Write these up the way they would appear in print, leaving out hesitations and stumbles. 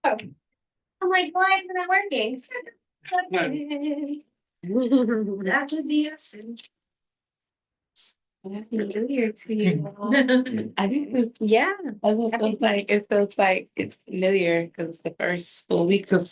I'm like, why isn't it working? That would be us. Happy New Year to you all. I think it's, yeah, it feels like it's New Year because it's the first full week of.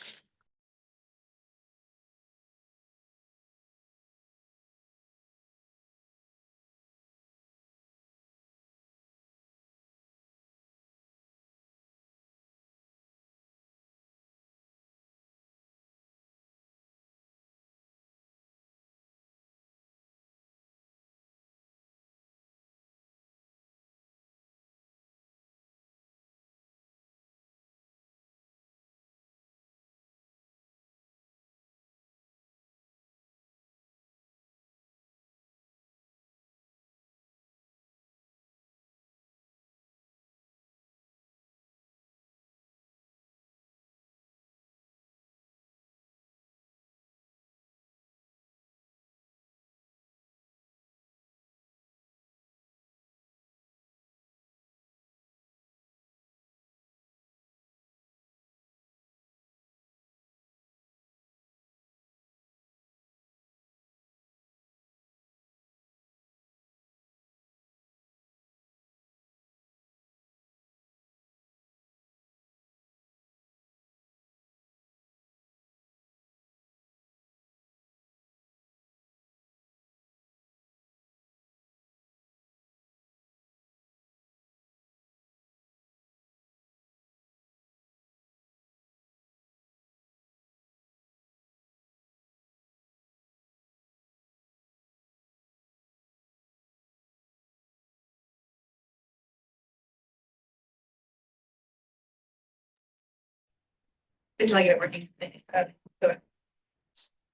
Until I get it working. Go ahead.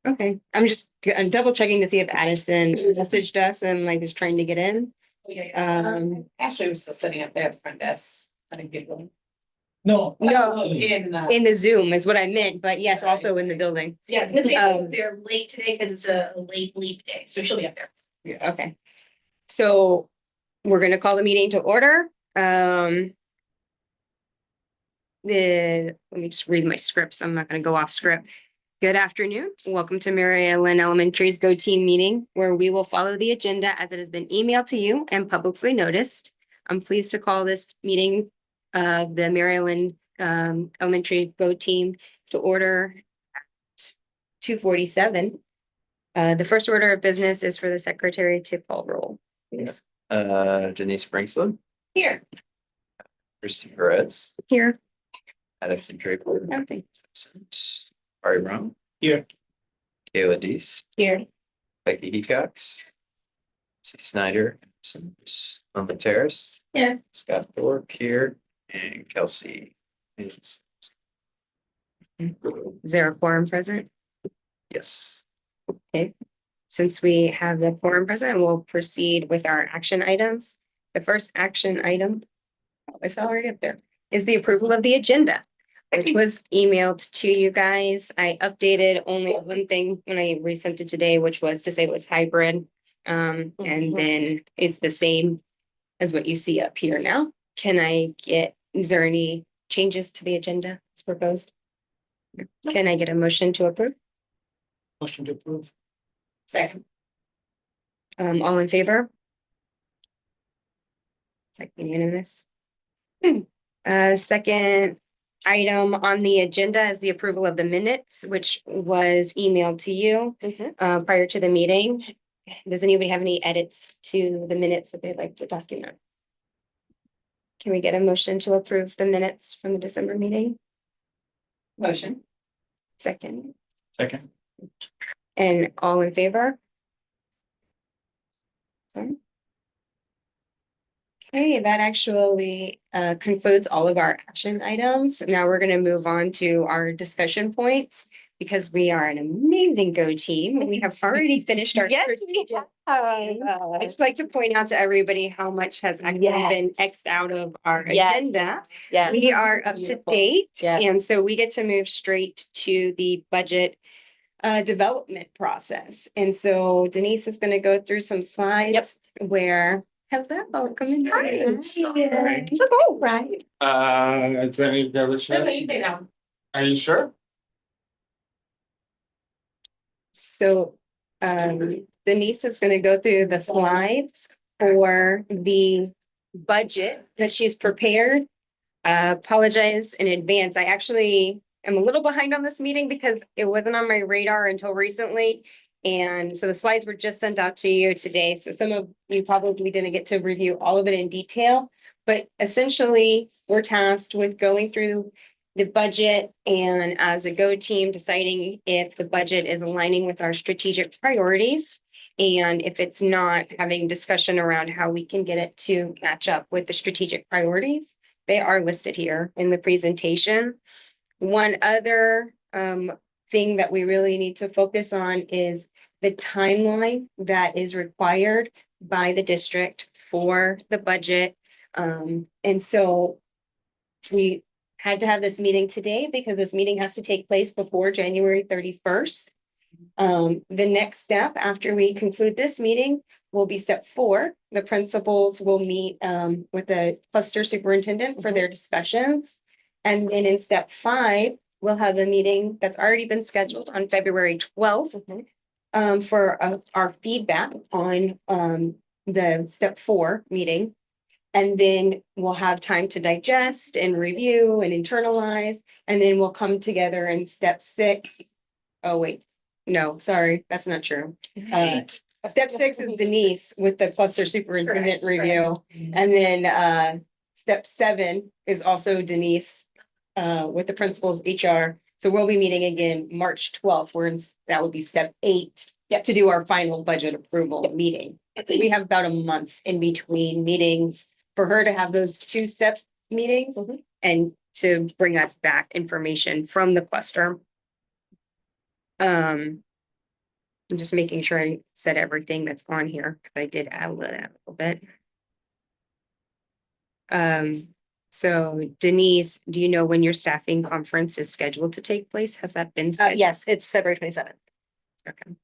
Okay, I'm double checking to see if Addison messaged us and like is trying to get in. Ashley was still sitting up there at the front desk. I didn't get one. No. No. In The Zoom is what I meant, but yes, also in the building. yeah, because they're late today because it's a late leap day, so she'll be up there. Yeah, okay. So we're gonna call the meeting to order. Let me just read my scripts. I'm not gonna go off script. Good afternoon. Welcome to Mary Ellen Elementary's Go Team meeting, where we will follow the agenda as it has been emailed to you and publicly noticed. I'm pleased to call this meeting of the Mary Ellen Elementary Go Team to order at 2:47. The first order of business is for the secretary to call roll. Please. Denise Brinksley, Here. Christy Perez, Here. Addison Draper, Okay. absent. Ari Brown, Here. Kayla Dees, Here. Becky Hecox, C. Snyder, absent. Linda Terrace. Here. Scott Thorpe here, and Kelsey is. Is there a quorum present? Yes. Okay, since we have the quorum present, we'll proceed with our action items. The first action item, it's already up there, is the approval of the agenda. It was emailed to you guys. I updated only one thing when I resent it today, which was to say it was hybrid. And then it's the same as what you see up here now. Is there any changes to the agenda as proposed? Can I get a motion to approve? Motion to approve. Second. All in favor? It's like unanimous. Second item on the agenda is the approval of the minutes, which was emailed to you prior to the meeting. Does anybody have any edits to the minutes that they'd like to document? Can we get a motion to approve the minutes from the December meeting? Motion. Second, Second. and all in favor? Sorry. Okay, that actually concludes all of our action items. Now we're going to move on to our discussion points because we are an amazing Go team. We have already finished our. I'd just like to point out to everybody how much has actually been X'd out of our agenda. Yeah. We are up to Beautiful. date, Yeah. and so we get to move straight to the budget development process. And so Denise is going to go through some slides where. Hello, come in. Hi. So go, right? Attorney Derbyshire. Okay, you say that one. Are you sure? So Denise is gonna go through the slides for the budget that she's prepared. Apologize in advance. I actually am a little behind on this meeting because it wasn't on my radar until recently. And so the slides were just sent out to you today. So some of you probably didn't get to review all of it in detail. But essentially, we're tasked with going through the budget and as a Go team, deciding if the budget is aligning with our strategic priorities. And if it's not, having discussion around how we can get it to match up with the strategic priorities. They are listed here in the presentation. One other thing that we really need to focus on is the timeline that is required by the district for the budget. And so we had to have this meeting today because this meeting has to take place before January 31st. The next step after we conclude this meeting will be step 4. The principals will meet with the cluster superintendent for their discussions. And then in step 5, we'll have a meeting that's already been scheduled on February 12th for our feedback on the step 4 meeting. And then we'll have time to digest and review and internalize. And then we'll come together in step 6. Oh, wait. No, sorry, that's not true. Step 6 is Denise with the cluster superintendent Correct, review. And then step 7 is also Denise with the principals HR. So we'll be meeting again March 12th, that would be step 8 to do our final budget approval meeting. So we have about a month in between meetings for her to have those 2-step meetings and to bring us back information from the cluster. I'm just making sure I said everything that's on here, because I did add that a little bit. So Denise, do you know when your staffing conference is scheduled to take place? Has that been scheduled? Yes, it's February 27th. Okay.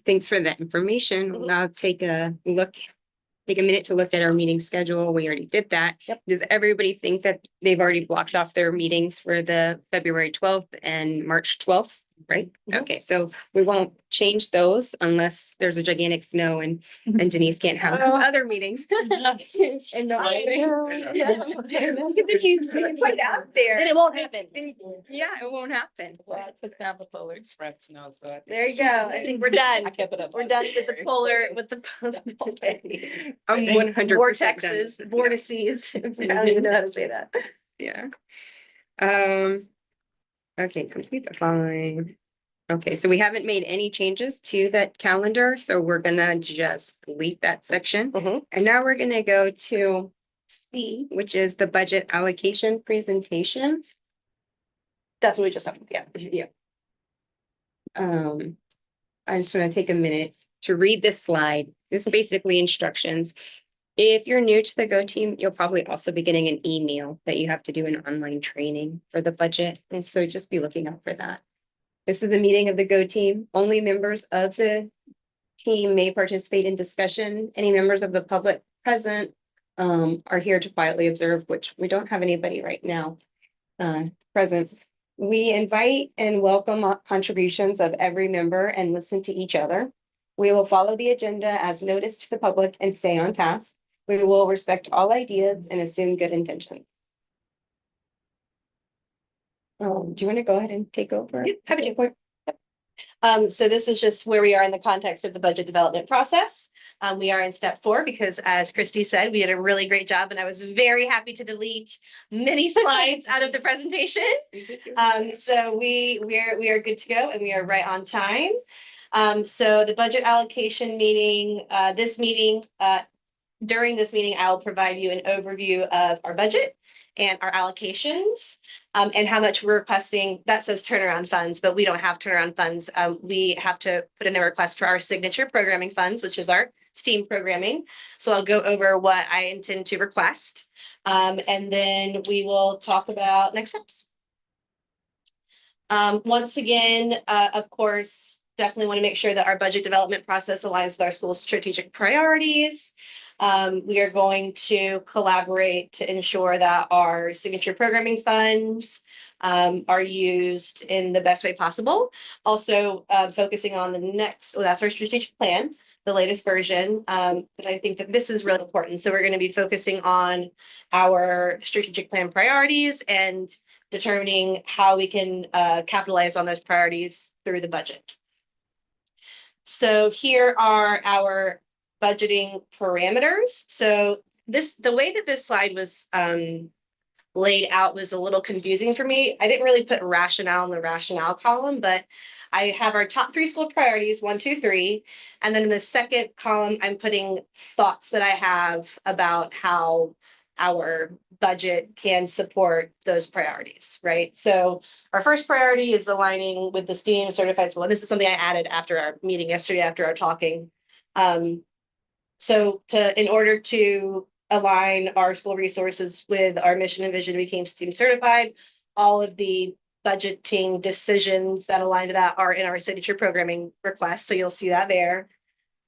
Thanks for that information. We'll now take a minute to look at our meeting schedule. We already did that. Yep. Does everybody think that they've already blocked off their meetings for the February 12th and March 12th? Right? Mhm. Okay, so we won't change those unless there's a gigantic snow and Denise can't have other meetings. And no, yeah. If you put it out there. Then it won't happen. then- Yeah, it won't happen. Well, I took down the Polar Express now, so. I think There you go. I think we're done. I kept it up. We're done with the polar, with the I'm 100% vortexes, vortices. I don't even know how to say that. Yeah. Okay, complete the following. Okay, so we haven't made any changes to that calendar, so we're gonna just delete that section. Mhm. And now we're gonna go to C, which is the budget allocation presentation. That's what we just talked about. Yeah. Yeah. I just want to take a minute to read this slide. This is basically instructions. If you're new to the Go team, you'll probably also be getting an email that you have to do an online training for the budget. And so just be looking out for that. This is the meeting of the Go team. Only members of the team may participate in discussion. Any members of the public present are here to quietly observe, which we don't have anybody right now present. We invite and welcome contributions of every member and listen to each other. We will follow the agenda as noticed to the public and stay on task. We will respect all ideas and assume good intention. Do you want to go ahead and take over? Yeah, happy to. So this is just where we are in the context of the budget development process. We are in step 4 because, as Christy said, we did a really great job and I was very happy to delete many slides out of the presentation. So we are good to go and we are right on time. So the budget allocation meeting, during this meeting, I will provide you an overview of our budget and our allocations, and how much we're requesting. That says turnaround funds, but we don't have turnaround funds. We have to put in a request for our signature programming funds, which is our STEAM programming. So I'll go over what I intend to request. And then we will talk about next steps. Once again, of course, definitely want to make sure that our budget development process aligns with our school's strategic priorities. We are going to collaborate to ensure that our signature programming funds are used in the best way possible. Also, focusing on the next, well, that's our strategic plan, the latest version. But I think that this is really important. So we're going to be focusing on our strategic plan priorities and determining how we can capitalize on those priorities through the budget. So here are our budgeting parameters. So the way that this slide was laid out was a little confusing for me. I didn't really put rationale in the rationale column, but I have our top 3 school priorities, 1, 2, 3. And then in the second column, I'm putting thoughts that I have about how our budget can support those priorities, right? So our first priority is aligning with the STEAM certified school. And this is something I added after our meeting yesterday, after our talking. So in order to align our school resources with our mission and vision, became STEAM certified, all of the budgeting decisions that align to that are in our signature programming request. So you'll see that there.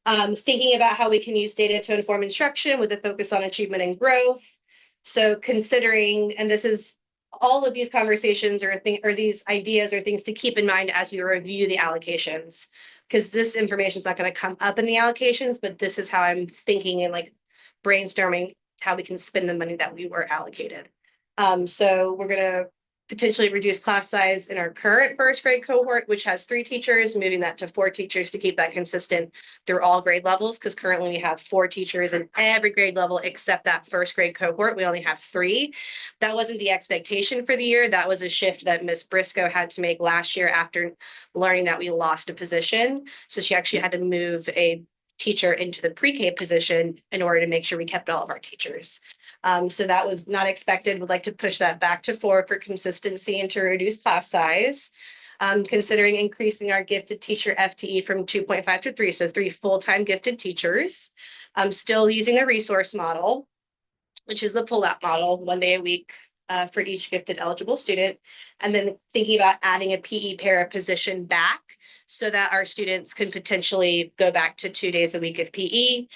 Thinking about how we can use data to inform instruction with a focus on achievement and growth. So considering, and this is all of these conversations or these ideas or things to keep in mind as we review the allocations, because this information is not going to come up in the allocations, but this is how I'm thinking and like brainstorming how we can spend the money that we were allocated. So we're going to potentially reduce class size in our current first grade cohort, which has 3 teachers, moving that to 4 teachers to keep that consistent through all grade levels, because currently we have 4 teachers in every grade level except that first grade cohort. We only have 3. That wasn't the expectation for the year. That was a shift that Ms. Briscoe had to make last year after learning that we lost a position. So she actually had to move a teacher into the pre-K position in order to make sure we kept all of our teachers. So that was not expected. Would like to push that back to 4 for consistency and to reduce class size. Considering increasing our gifted teacher FTE from 2.5 to 3, so 3 full-time gifted teachers. Still using a resource model, which is the pull-out model, 1 day a week for each gifted eligible student. And then thinking about adding a PE para position back so that our students can potentially go back to 2 days a week of PE.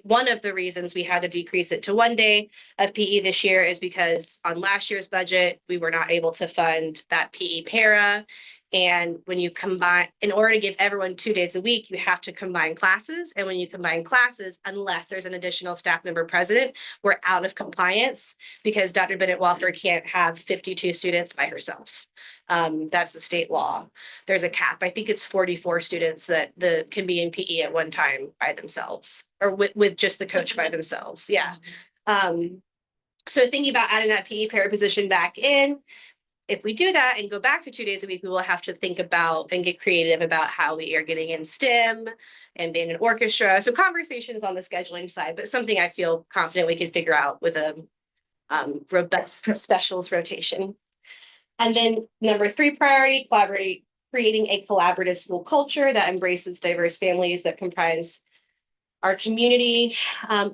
One of the reasons we had to decrease it to 1 day of PE this year is because on last year's budget, we were not able to fund that PE para. And when you combine, in order to give everyone 2 days a week, you have to combine classes. And when you combine classes, unless there's an additional staff member present, we're out of compliance because Dr. Bennett Walker can't have 52 students by herself. That's the state law. There's a cap. I think it's 44 students that can be in PE at one time by themselves, or with just the coach by themselves. Yeah. So thinking about adding that PE para position back in. If we do that and go back to 2 days a week, we will have to think about and get creative about how we are getting in STEM and being an orchestra. So conversations on the scheduling side, but something I feel confident we can figure out with a robust specials rotation. And then number 3 priority, creating a collaborative school culture that embraces diverse families that comprise our community,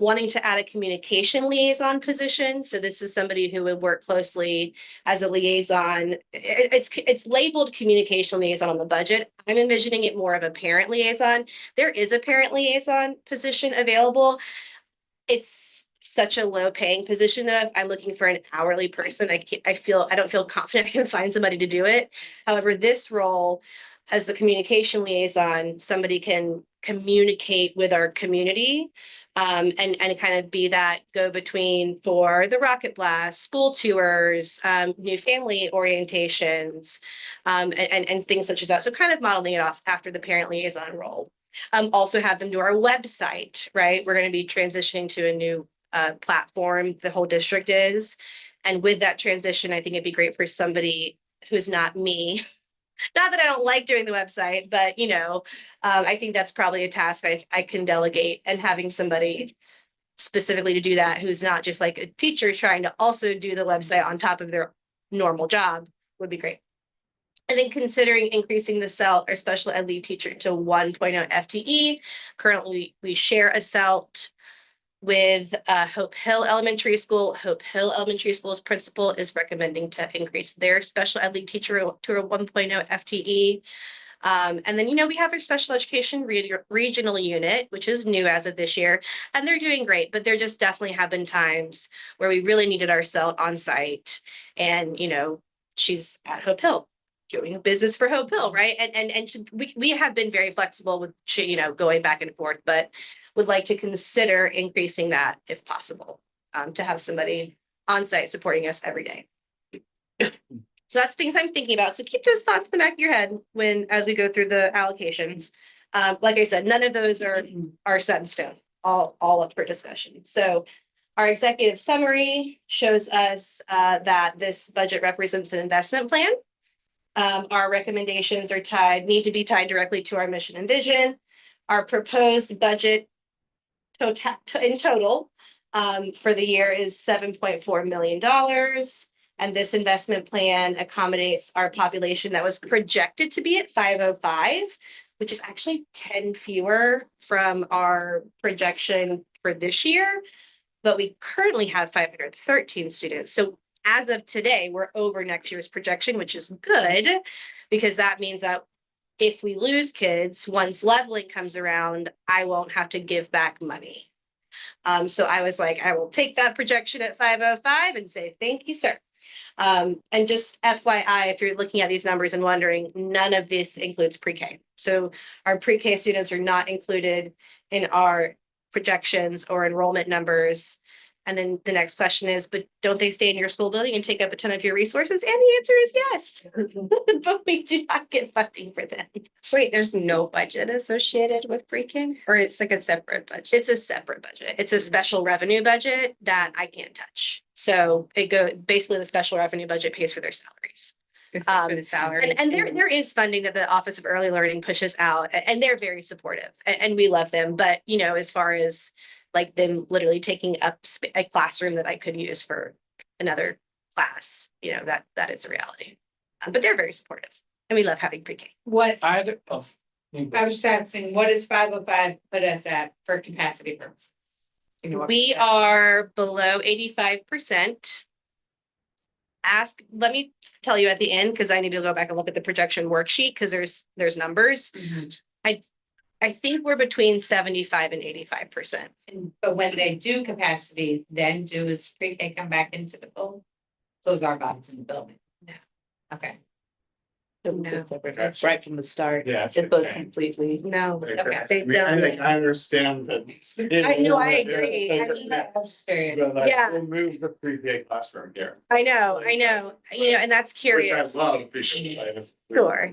wanting to add a communication liaison position. So this is somebody who would work closely as a liaison. It's labeled communication liaison on the budget. I'm envisioning it more of a parent liaison. There is a parent liaison position available. It's such a low paying position though. If I'm looking for an hourly person, I don't feel confident I can find somebody to do it. However, this role as the communication liaison, somebody can communicate with our community and kind of be that go-between for the Rocket Blast, school tours, new family orientations, and things such as that. So kind of modeling it off after the parent liaison role. Also have them do our website, right? We're going to be transitioning to a new platform, the whole district is. And with that transition, I think it'd be great for somebody who's not me. Not that I don't like doing the website, but I think that's probably a task I can delegate, and having somebody specifically to do that who's not just like a teacher trying to also do the website on top of their normal job would be great. And then considering increasing the CELT or special ed lead teacher to 1.0 FTE. Currently, we share a CELT with Hope Hill Elementary School. Hope Hill Elementary School's principal is recommending to increase their special ed lead teacher to a 1.0 FTE. And then, we have our special education regional unit, which is new as of this year, and they're doing great, but there just definitely have been times where we really needed our CELT on site. And, she's at Hope Hill doing business for Hope Hill, right? We have been very flexible with, going back and forth, but would like to consider increasing that if possible, to have somebody on site supporting us every day. So that's things I'm thinking about. So keep those thoughts in the back of your head as we go through the allocations. Like I said, none of those are set in stone, all up for discussion. So our executive summary shows us that this budget represents an investment plan. Our recommendations need to be tied directly to our mission and vision. Our proposed budget in total for the year is $7.4 million. And this investment plan accommodates our population that was projected to be at 505, which is actually 10 fewer from our projection for this year. But we currently have 513 students. So as of today, we're over next year's projection, which is good, because that means that if we lose kids, once leveling comes around, I won't have to give back money. So I was like, I will take that projection at 505 and say, thank you, sir. And just FYI, if you're looking at these numbers and wondering, none of this includes pre-K. So our pre-K students are not included in our projections or enrollment numbers. And then the next question is, but don't they stay in your school building and take up a ton of your resources? And the answer is yes, but we do not get funding for them. Wait, there's no budget associated with pre-K, or it's like a separate budget? It's a separate budget. It's a special revenue budget that I can't touch. So basically the special revenue budget pays for their salaries. It's for the salary. And there is funding that the Office of Early Learning pushes out, and they're very supportive, and we love them. But, as far as like them literally taking up a classroom that I could use for another class, that is a reality. But they're very supportive, and we love having pre-K. I was just asking, what is 505 put us at for capacity purposes? We are below 85%. Let me tell you at the end, because I need to go back and look at the projection worksheet, because there's numbers. I think we're between 75 and 85%. But when they do capacity, then does pre-K come back into the fold? Those are bodies in the building. No. Okay. That's right from the start. Yeah. It's a completely. No, Okay. they I understand that. I know, I agree. I mean, I was just curious. Yeah. We'll move the pre-K classroom here. I know, and that's Which curious. I love because I have.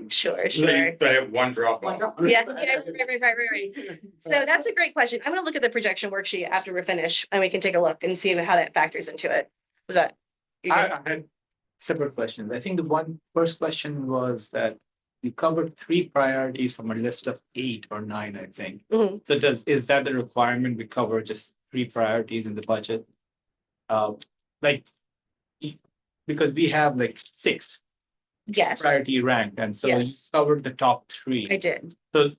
Sure. They have one drop off. Yeah, right. So that's a great question. I'm gonna look at the projection worksheet after we're finished, and we can take a look and see how that factors into it. Was that? you good? I had separate questions. I think the first question was that we covered 3 priorities from a list of 8 or 9, I think. Mhm. So is that the requirement? We cover just 3 priorities in the budget? Because we have like 6 Yes, priority ranked, and so you Yes. covered the top 3. I did. So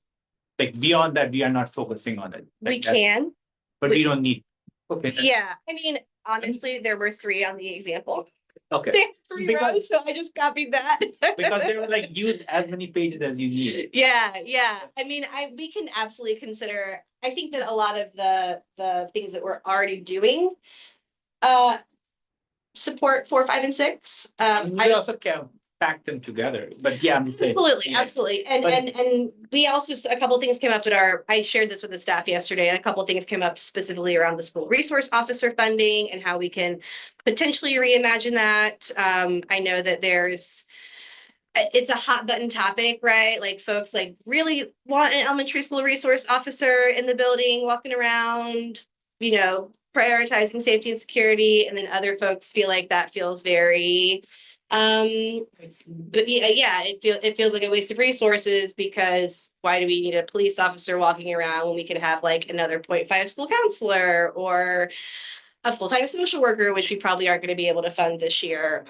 like beyond that, we are not focusing on it. We Like that- can. But we don't need. Okay. Yeah, I mean, honestly, there were 3 on the example. Okay. They have 3 Because- rows, so I just copied that. Because they were like, use as many pages as you need. Yeah. I mean, we can absolutely consider, I think that a lot of the things that we're already doing support 4, 5, and 6. We also can pack them together, but yeah, I'm saying. Absolutely. And we also, a couple of things came up I shared this with the staff yesterday, and a couple of things came up specifically around the school resource officer funding and how we can potentially reimagine that. I know that it's a hot button topic, right? Like folks like really want an elementary school resource officer in the building, walking around, prioritizing safety and security. And then other folks feel like that feels very, but yeah, it feels like a waste of resources, because why do we need a police officer walking around when we could have like another 0.5 school counselor or a full-time social worker, which we probably aren't going to be able to fund this year.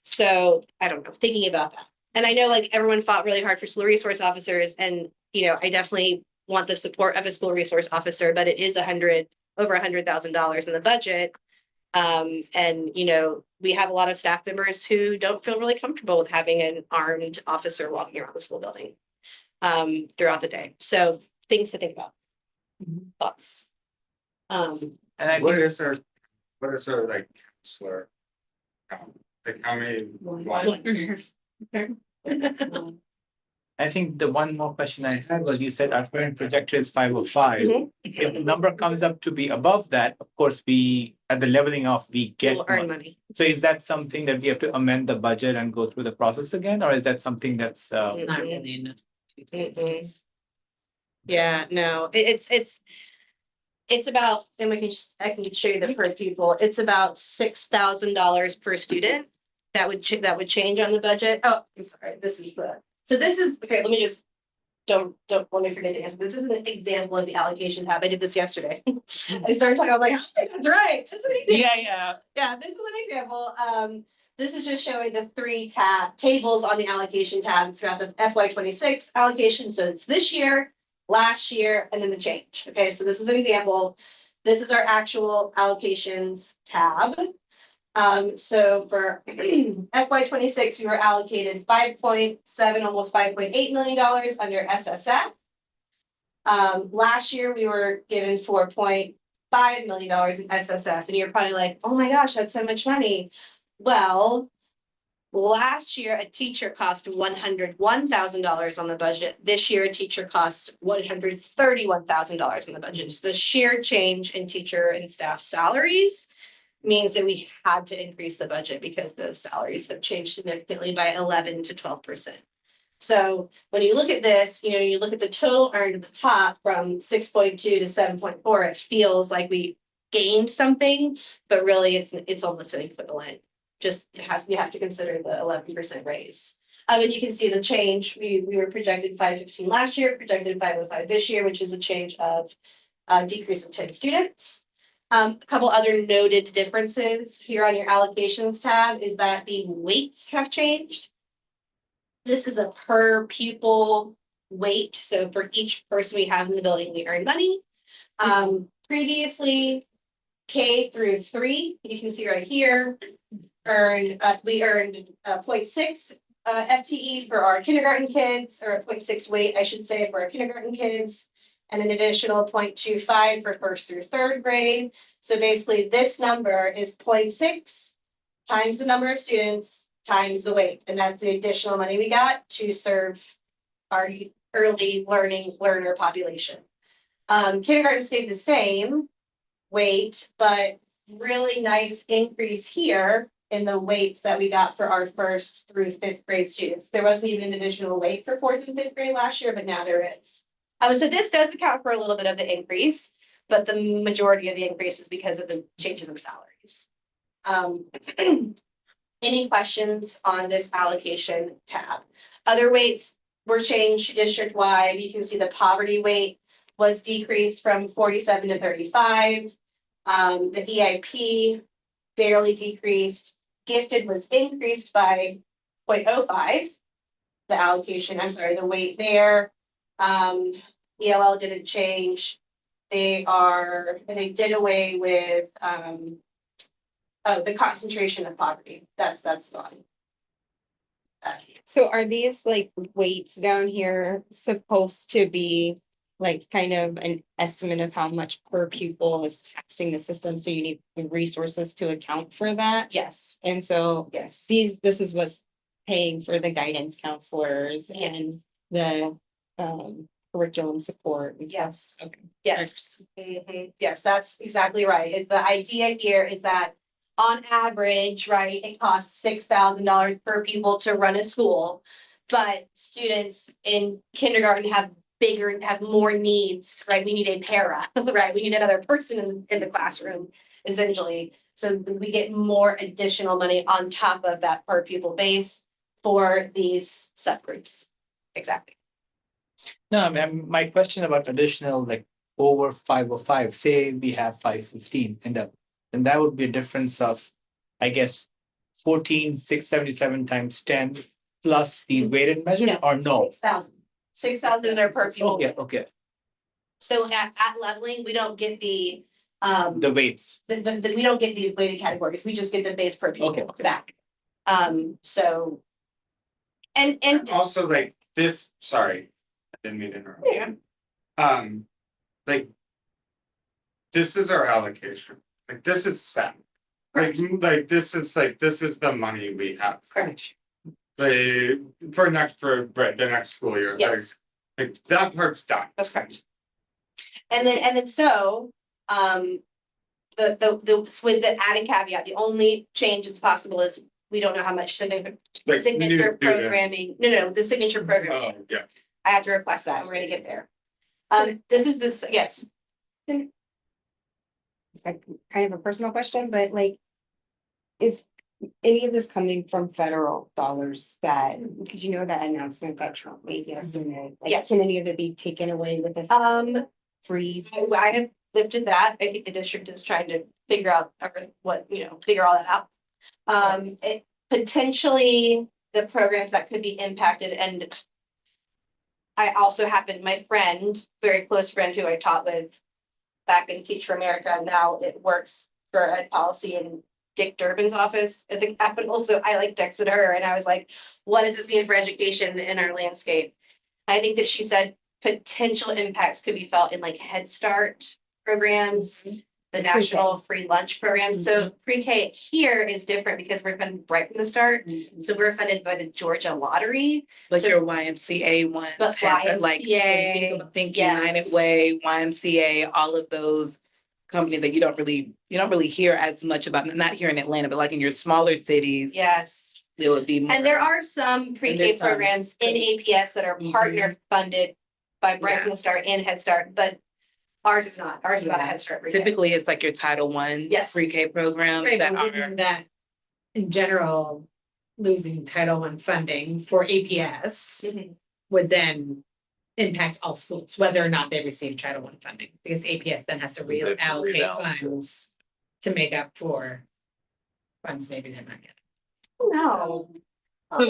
So I don't know, thinking about that. And I know like everyone fought really hard for school resource officers, and I definitely want the support of a school resource officer, but it is over $100,000 in the budget. And, we have a lot of staff members who don't feel really comfortable with having an armed officer walking around the school building throughout the day. So things to think about. Thoughts? And I What think, is our like counselor? Like how many? I think the one more question I had was, you said our current projector is 505. Mhm. If the number comes up to be above that, of course, we, at the leveling off, we get We'll earn more. money. So is that something that we have to amend the budget and go through the process again, or is that something that's, Not really enough. Mm-mm. Yeah, no, it's about, and I can show you the per pupil, it's about $6,000 per student. That would change on the budget. Oh, I'm sorry, okay, let me just, don't let me forget to answer. This is an example of the allocation tab. I did this yesterday. I started talking, I'm like, oh, that's right. That's what I did. yeah. Yeah, this is an example. This is just showing the three tables on the allocation tab. It's got the FY 26 allocation, so it's this year, last year, and then the change. Okay, so this is an example. This is our actual allocations tab. So for FY 26, we were allocated 5.7, almost $5.8 million under SSF. Last year, we were given $4.5 million in SSF, and you're probably like, oh my gosh, that's so much money. Well, last year, a teacher cost $101,000 on the budget. This year, a teacher cost $131,000 on the budget. So the sheer change in teacher and staff salaries means that we had to increase the budget because those salaries have changed significantly by 11 to 12%. So when you look at this, you look at the total earned at the top from 6.2 to 7.4, it feels like we gained something, but really it's almost an equivalent. Just you have to consider the 11% raise. And you can see the change. We were projected 515 last year, projected 505 this year, which is a change of decrease of 10 students. A couple other noted differences here on your allocations tab is that the weights have changed. This is a per pupil weight. So for each person we have in the building, we earn money. Previously, K through 3, you can see right here, we earned 0.6 FTE for our kindergarten kids, or 0.6 weight, I should say, for our kindergarten kids, and an additional 0.25 for first through third grade. So basically, this number is 0.6 times the number of students times the weight, and that's the additional money we got to serve our early learning learner population. Kindergarten stayed the same weight, but really nice increase here in the weights that we got for our first through fifth grade students. There wasn't even an additional weight for fourth and fifth grade last year, but now there is. So this does account for a little bit of the increase, but the majority of the increase is because of the changes in salaries. Any questions on this allocation tab? Other weights were changed district-wide. You can see the poverty weight was decreased from 47 to 35. The EIP barely decreased. Gifted was increased by 0.05. The allocation, I'm sorry, the weight there. ELL didn't change. They did away with the concentration of poverty. That's gone. So are these like weights down here supposed to be like kind of an estimate of how much per pupil is taxing the system? So you need the resources to account for that. Yes. And so Yes. this is what's paying for the guidance counselors and the curriculum support. and stuff. Yes. Okay. Yes. Mhm. Yes, that's exactly right. Is the idea here is that on average, right, it costs $6,000 per pupil to run a school, but students in kindergarten have more needs, right? We need a para, right? We need another person in the classroom, essentially. So we get more additional money on top of that per pupil base for these subgroups. Exactly. No, I mean, my question about additional, like over 505, say we have 515 then that would be a difference of, I guess, 14,677 times 10 plus these weighted measures, or no? 6,000 in our per pupil. Okay. So at leveling, we don't get the The weights. we don't get these weighted categories, we just get the base per pupil Okay, okay. back. So. And Also like this, sorry, I didn't mean to interrupt. Yeah. Like. This is our allocation, like this is set. Like this is the money we have, Correct. like, for the next school year. Like- yes, Like that part's done. that's correct. And then so, with the added caveat, the only change that's possible is we don't know how much Like, signature new students. programming, no, the signature program. Oh, yeah. I have to request that, we're gonna get there. Yes, Like, kind of a personal question, but like, is any of this coming from federal dollars that, because you know that announcement that Trump made yesterday? Like, Yes. can any of it be taken away with a freeze? I have lifted that, I think the district is trying to figure out, figure all that out. It potentially, the programs that could be impacted, and I also happened, my friend, very close friend who I taught with back in Teach for America, now it works for ed policy in Dick Durbin's office at the Capitol. So I like texted her and I was like, what does this mean for education in our landscape? I think that she said potential impacts could be felt in like Head Start programs, the national free lunch program. So pre-K here is different because we're funded right from the start. So we're funded by the Georgia Lottery. But So- your YMCA ones, But has that, like, YMCA, Think yes. United Way, YMCA, all of those companies that you don't really hear as much about, not here in Atlanta, but like in your smaller cities, Yes. there would be more. And there are some pre-K there's some. programs in APS that are partner funded by Right from the Start and Head Start, but ours is not. Ours is not a Head Start. pre-K. Typically, it's like your Title I Yes. pre-K programs Right, that but are. wouldn't that, in general, losing Title I funding for APS Mhm. would then impact all schools, whether or not they receive Title I funding, because APS then has to They have to reallocate rebalance it. funds to make up for funds maybe they're not getting. No. But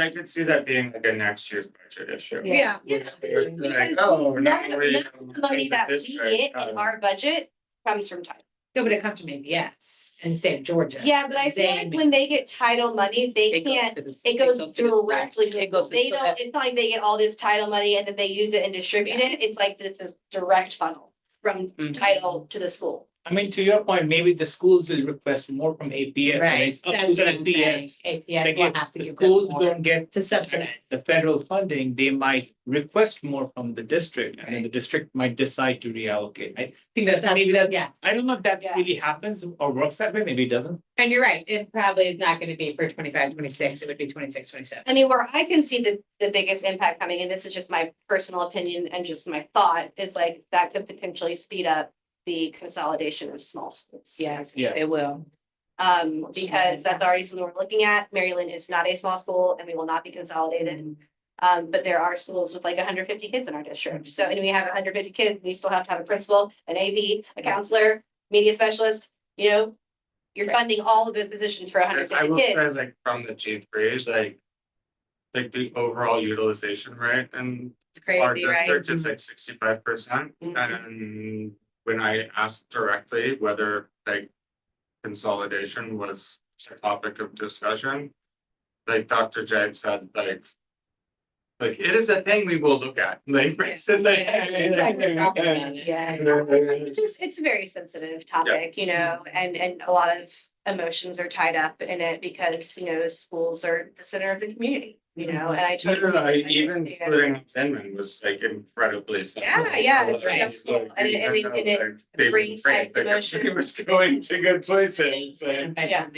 I could see that being like a next year's budget issue. Yeah. Like, oh, None now of we. the money that we get in our budget comes from title. No, but it comes from APS in the state of Georgia. Yeah, but I feel like when they get title money, they can't, it goes directly to, It goes. they don't, it's not like they get all this title money and then they use it and distribute it. It's like this is direct funnel from title to the school. I mean, to your point, maybe the schools will request more from APS. Right, Up that's to what I'm saying. APS. APS Like, will if have to the give them schools more don't get to subsidize. the federal funding, they might request more from the district, and then the district might decide to reallocate. I think that maybe that, Yeah, I don't know if that Yeah. really happens or works that way, maybe it doesn't. and you're right, it probably is not gonna be for 25, 26. It would be 26, 27. I mean, where I can see the biggest impact coming, and this is just my personal opinion and just my thought, is like that could potentially speed up the consolidation of small schools. Yes, Yeah. it will. Because that's already something we're looking at. Maryland is not a small school and we will not be consolidated. But there are schools with like 150 kids in our district. So, and we have 150 kids, we still have to have a principal, an AV, a counselor, media specialist, you're funding all of those positions for I 150 will say kids. like from the G3, like the overall utilization rate and It's our crazy, right? district is like 65%. Mhm. And when I asked directly whether like consolidation was a topic of discussion, like Dr. Jag said, like it is a thing we will look at, like. said, like, Yeah. It's a very sensitive topic, and a lot of emotions are tied up in it because, schools are the center of the community, and I totally. Even understand. splitting Finland was like incredibly. Yeah, it's Like, stressful, and it even though, it like, they brings were type great, like, emotion. everybody was going to good places, like. Yeah.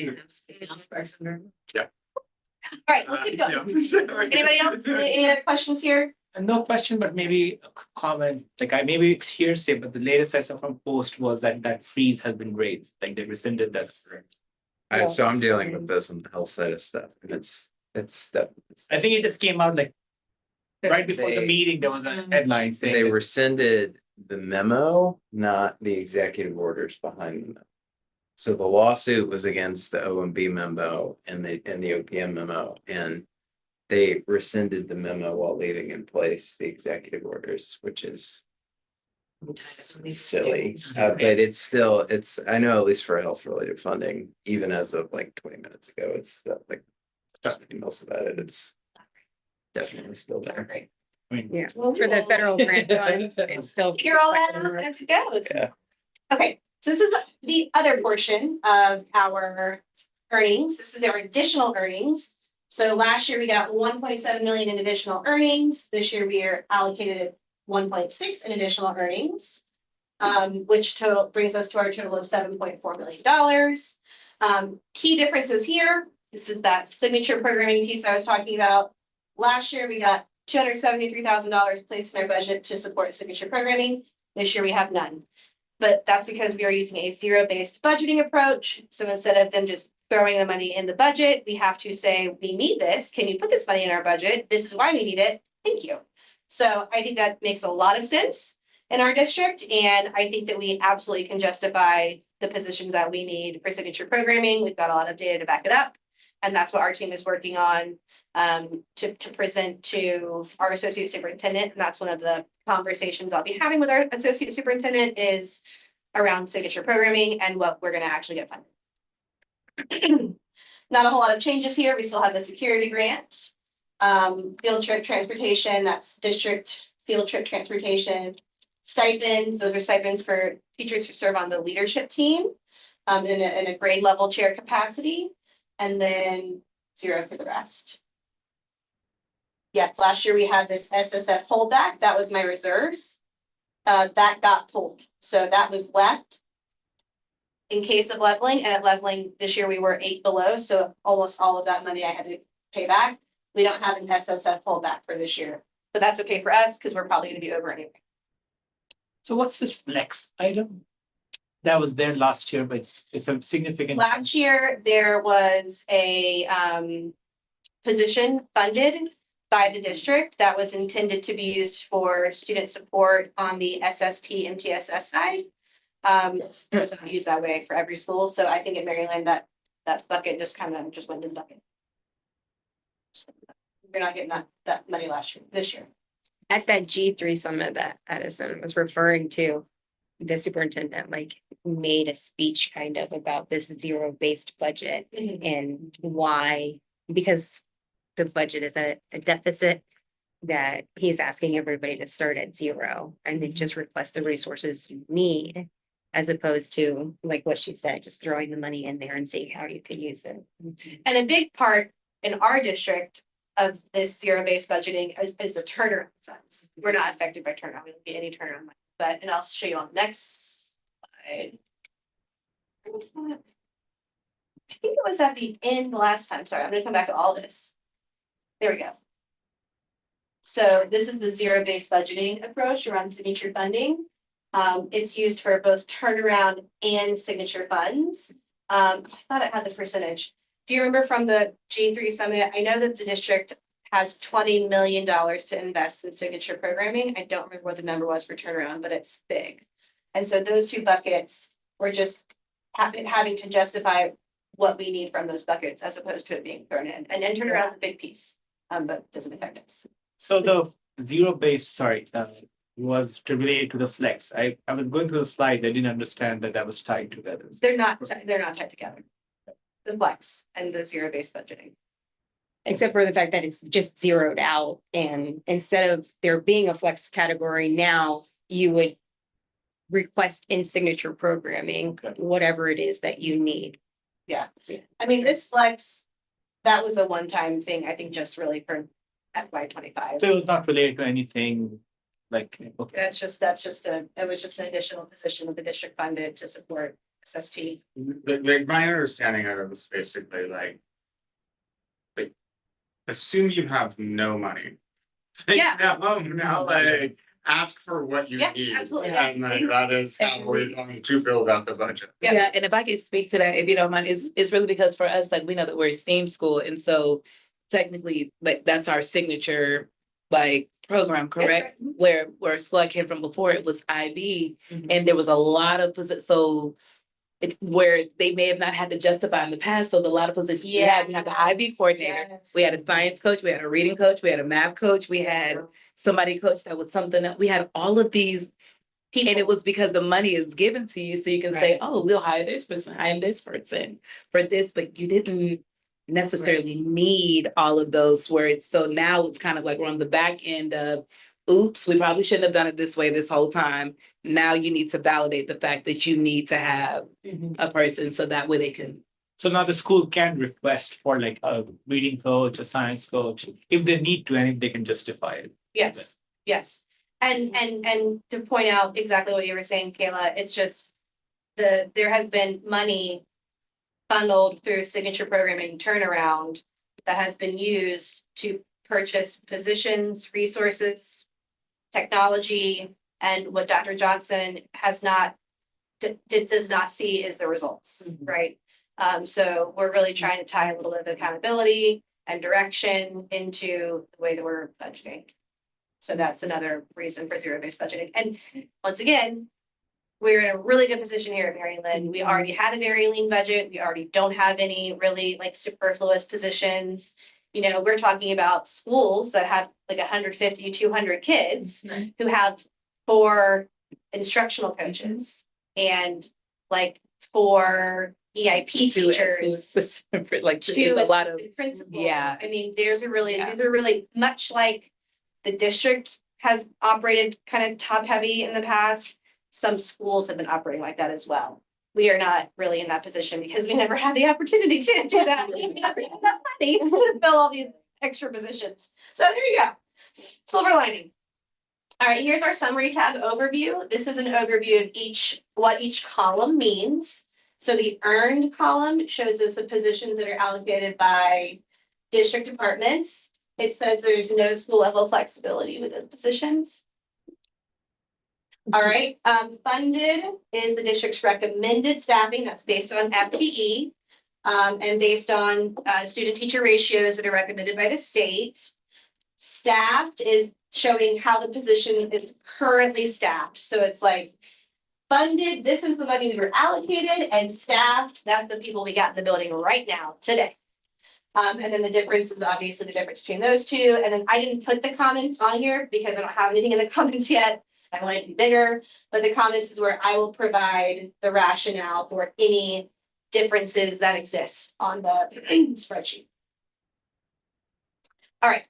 Yeah. All right, let's keep going. Anybody else? Any other questions here? And no question, but maybe a comment, maybe it's hearsay, but the latest I saw from Post was that freeze has been raised, like they rescinded that. So I'm dealing with this on the health side of stuff, and it's that. I think it just came out like right before the They- meeting, there was a headline saying. They that- rescinded the memo, not the executive orders behind the memo. So the lawsuit was against the OMB memo and the OPM memo, and they rescinded the memo while leaving in place the executive orders, which is silly. But it's still, I know at least for health related funding, even as of like 20 minutes ago, it's like nothing else about it. It's definitely still there. I mean, Yeah, for the federal grant funds, it's still. Figure all that out as it goes. Yeah. Okay, so this is the other portion of our earnings. This is our additional earnings. So last year we got 1.7 million in additional earnings. This year we are allocated 1.6 in additional earnings. Which total brings us to our total of $7.4 million. Key differences here. This is that signature programming piece I was talking about. Last year we got $273,000 placed in our budget to support signature programming. This year we have none. But that's because we are using a zero-based budgeting approach. So instead of them just throwing the money in the budget, we have to say, we need this. Can you put this money in our budget? This is why we need it. Thank you. So I think that makes a lot of sense in our district. And I think that we absolutely can justify the positions that we need for signature programming. We've got a lot of data to back it up. And that's what our team is working on to present to our associate superintendent. And that's one of the conversations I'll be having with our associate superintendent is around signature programming and what we're going to actually get funded. Not a whole lot of changes here. We still have the security grant, field trip transportation, that's district field trip transportation, stipends. Those are stipends for teachers who serve on the leadership team in a grade level chair capacity, and then zero for the rest. Yeah, last year we had this SSF holdback. That was my reserves. That got pulled. So that was left in case of leveling, and at leveling this year we were 8 below. So almost all of that money I had to pay back. We don't have an SSF holdback for this year, but that's okay for us because we're probably going to be over anyway. So what's this flex item? That was there last year, but it's a significant. Last year, there was a position funded by the district that was intended to be used for student support on the SST MTSS side. It was not used that way for every school, so I think at Maryland that bucket just kind of just went in the bucket. We're not getting that money this year. At that G3 summit that Edison was referring to, the superintendent made a speech kind of about this zero-based budget and why, because the budget is a deficit, that he's asking everybody to start at zero and then just request the resources you need, as opposed to like what she said, just throwing the money in there and see how you can use it. And a big part in our district of this zero-based budgeting is the turnaround funds. We're not affected by turnaround. There won't be any turnaround money, and I'll show you on the next slide. Where was that? I think it was at the end last time. Sorry, I'm gonna come back to all this. There we go. So this is the zero-based budgeting approach around signature funding. It's used for both turnaround and signature funds. I thought it had the percentage. Do you remember from the G3 summit? I know that the district has $20 million to invest in signature programming. I don't remember what the number was for turnaround, but it's big. And so those two buckets were just having to justify what we need from those buckets as opposed to it being thrown in. And then turnaround's a big piece, but doesn't affect us. So the zero-based, was related to the flex. I was going through the slides. I didn't understand that was tied together. They're not tied together. The flex and the zero-based budgeting. Except for the fact that it's just zeroed out, and instead of there being a flex category now, you would request in signature programming, whatever it is that you need. Yeah, I mean, this flex, that was a one-time thing, I think, just really for FY25. So it was not related to anything like, okay. It was just an additional position that the district funded to support SST. Like my understanding of it was basically like assume you have no money. Yeah. Now ask for what you Yeah, need. absolutely. And like that is how we're going to build out the budget. Yeah, and if I could speak to that, if you don't mind, it's really because for us, we know that we're a STEAM school, and so technically, that's our signature, program, correct? Where school I came from before, it was IB, and there was a lot of so where they may have not had to justify in the past, so a lot of positions we had the IB coordinator, Yes. we had a science coach, we had a reading coach, we had a math coach, we had somebody coach that was something that we had all of these. And it was because the money is given to you, so you can say, Right. oh, we'll hire this person, hire this person for this, but you didn't necessarily need all of those where it's, so now it's kind of like we're on the back end of, oops, we probably shouldn't have done it this way this whole time. Now you need to validate the fact that you need to have a person so that way they can. So now the school can request for like a reading coach, a science coach, if they need to, and if they can justify it. Yes, yes. And to point out exactly what you were saying, Kayla, it's just there has been money funneled through signature programming turnaround that has been used to purchase positions, resources, technology, and what Dr. Johnson has not does not see is the results, right? So we're really trying to tie a little bit of accountability and direction into the way that we're budgeting. So that's another reason for zero-based budgeting. And once again, we're in a really good position here at Mary Lynn. We already had a very lean budget. We already don't have any really like superfluous positions. You know, we're talking about schools that have like 150, 200 kids who have 4 instructional coaches and like 4 EIP teachers. Like, Two a lot of, assistant principals. yeah. I mean, these are really Yeah. much like the district has operated kind of top heavy in the past. Some schools have been operating like that as well. We are not really in that position because we never had the opportunity to do that. We never had enough money to fill all these extra positions. So there you go. Silver lining. All right, here's our summary tab overview. This is an overview of what each column means. So the earned column shows us the positions that are allocated by district departments. It says there's no school level flexibility with those positions. All right, funded is the district's recommended staffing, that's based on FTE. And based on student teacher ratios that are recommended by the state. Staffed is showing how the position is currently staffed, so it's like funded, this is the money we were allocated, and staffed, that's the people we got in the building right now, today. And then the difference is obviously the difference between those two. And then I didn't put the comments on here because I don't have anything in the comments yet. I want it to be bigger, but the comments is where I will provide the rationale for any differences that exist on the spreadsheet. All right,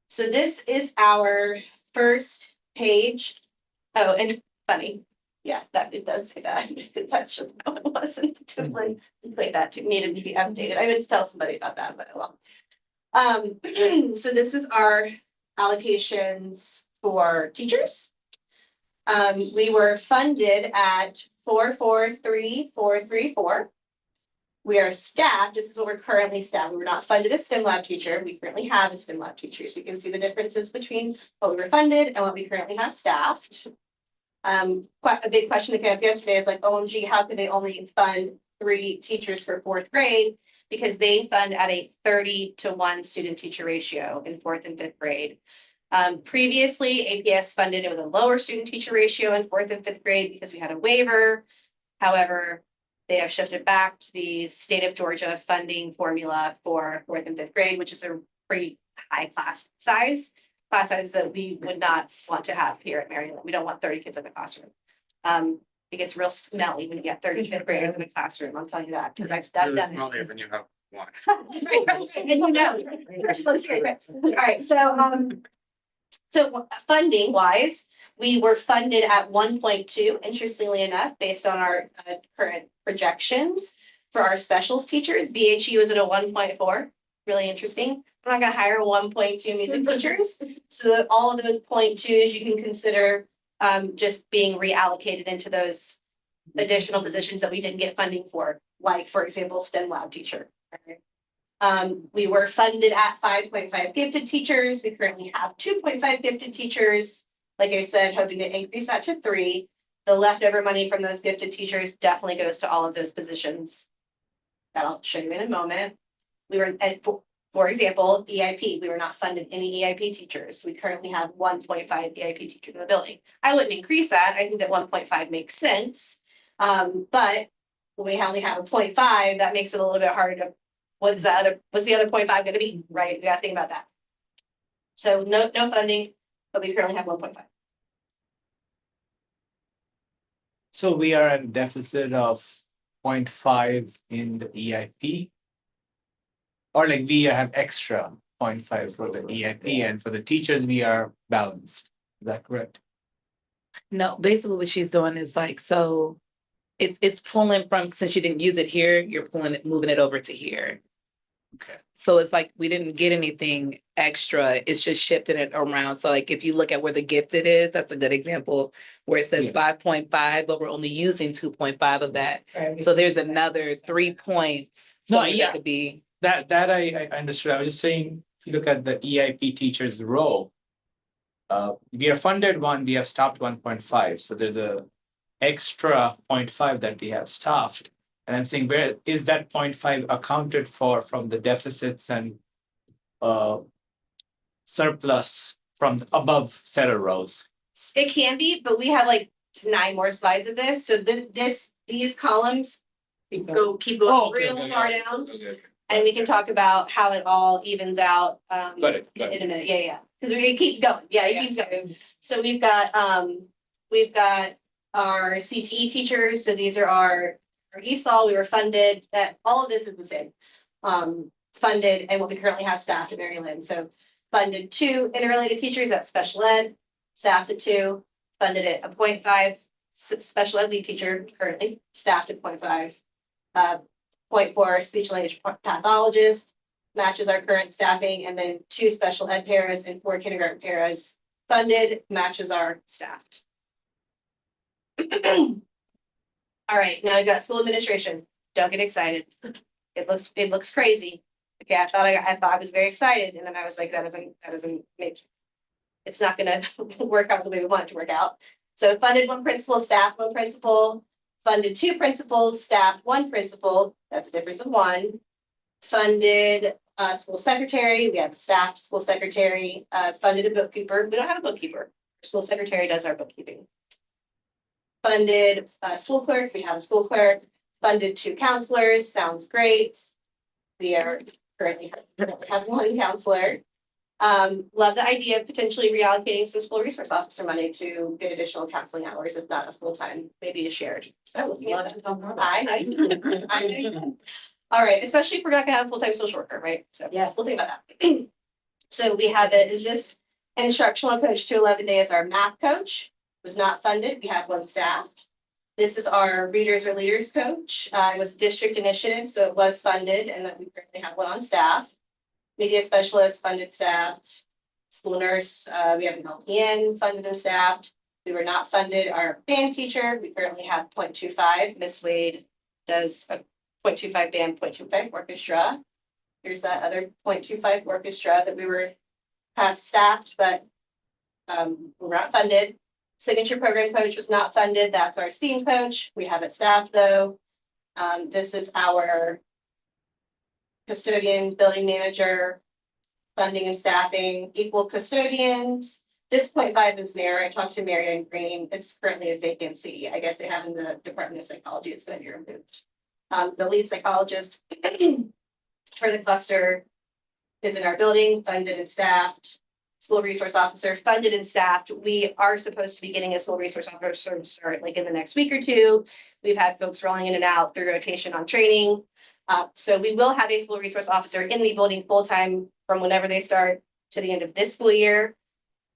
so this is our first page. Oh, and funny. Yeah, that it does say that. That's just how it wasn't totally like that needed to be updated. I meant to tell somebody about that, but I won't. So this is our allocations for teachers. We were funded at 443,434. We are staffed. This is what we're currently staffed. We were not funded a STEM lab teacher. We currently have a STEM lab teacher. So you can see the differences between what we were funded and what we currently have staffed. Quite a big question that came up yesterday is like, OMG, how could they only fund 3 teachers for 4th grade? Because they fund at a 30-to-1 student teacher ratio in 4th and 5th grade. Previously, APS funded it with a lower student teacher ratio in 4th and 5th grade because we had a waiver. However, they have shifted back to the state of Georgia funding formula for 4th and 5th grade, which is a pretty high class sizes that we would not want to have here at Maryland. We don't want 30 kids in the classroom. It gets real smelly when you get 30 5th graders in a classroom. I'm telling you that. Because I've Really done smelly it. when you have one. And you know. All right, so funding wise, we were funded at 1.2, interestingly enough, based on our current projections for our specials teachers. BHE was at a 1.4, really interesting. I'm not gonna hire 1.2 music teachers. So all of those 0.2s you can consider just being reallocated into those additional positions that we didn't get funding for, like for example, STEM lab teacher. We were funded at 5.5 gifted teachers. We currently have 2.5 gifted teachers. Like I said, hoping to increase that to 3. The leftover money from those gifted teachers definitely goes to all of those positions that I'll show you in a moment. We were at, for example, EIP, we were not funded any EIP teachers. We currently have 1.5 EIP teachers in the building. I wouldn't increase that. I think that 1.5 makes sense. But when we only have a 0.5, that makes it a little bit harder to, what's the other 0.5 gonna be, right? We gotta think about that. So no funding, but we currently have 1.5. So we are at deficit of 0.5 in the EIP. Or like we have extra 0.5 for the EIP, and for the teachers, we are balanced. Is that correct? No, basically what she's doing is like, so it's pulling from, since you didn't use it here, you're pulling it, moving it over to here. Okay. So it's like, we didn't get anything extra, it's just shifting it around. So like, if you look at where the gifted is, that's a good example, where it says 5.5, but we're only using 2.5 of that. So there's another 3 points. No, somewhere that yeah. Could be, That I understood. I was just saying, if you look at the EIP teachers row. We are funded one, we have staffed 1.5, so there's a extra 0.5 that we have staffed. And I'm saying, where is that 0.5 accounted for from the deficits and surplus from the above set of rows? It can be, but we have like 9 more slides of this, so these columns keep going Oh, okay, real okay, far yeah. down. Okay. And we can talk about how it all evens out Got it. in a minute, yeah, because it keeps going, it keeps going. So we've got our CTE teachers, so these are our ESOL, we were funded, that all of this is the same. Funded and what we currently have staffed at Mary Lynn, so funded 2 interrelated teachers, that's special ed, staffed at 2, funded at a 0.5, special ed lead teacher currently staffed at 0.5. 0.4 speech language pathologist matches our current staffing, and then 2 special ed paras and 4 kindergarten paras funded matches our staffed. All right, now I've got school administration. Don't get excited. It looks crazy. Okay, I thought I was very excited, and then I was like, that doesn't make, it's not gonna work out the way we want it to work out. So funded 1 principal, staffed 1 principal, funded 2 principals, staffed 1 principal, that's a difference of 1. Funded school secretary, we have a staffed school secretary, funded a bookkeeper, we don't have a bookkeeper. School secretary does our bookkeeping. Funded school clerk, we have a school clerk, funded 2 counselors, sounds great. We are currently have 1 counselor. Love the idea of potentially reallocating some school resource officer money to get additional counseling hours, if not a full-time, maybe a shared. I know you do. All right, especially if we're not gonna have a full-time social worker, right? So yes, we'll think about that. So we have this instructional coach to 11 day as our math coach, was not funded, we have 1 staffed. This is our readers or leaders coach, it was district initiative, so it was funded, and then we currently have 1 on staff. Media specialist, funded, staffed. School nurse, we have an LPN, funded and staffed. We were not funded our band teacher, we currently have 0.25. Miss Wade does a 0.25 band, 0.25 orchestra. Here's that other 0.25 orchestra that we have staffed, but we're not funded. Signature program coach was not funded, that's our STEAM coach, we have it staffed though. This is our custodian, building manager, funding and staffing, equal custodians. This 0.5 is there. I talked to Marianne Green. It's currently a vacancy. I guess they have in the Department of Psychology. It's been removed. The lead psychologist for the cluster is in our building, funded and staffed. School resource officer, funded and staffed. We are supposed to be getting a school resource officer start like in the next week or 2. We've had folks rolling in and out through rotation on training. So we will have a school resource officer in the building full-time from whenever they start to the end of this school year.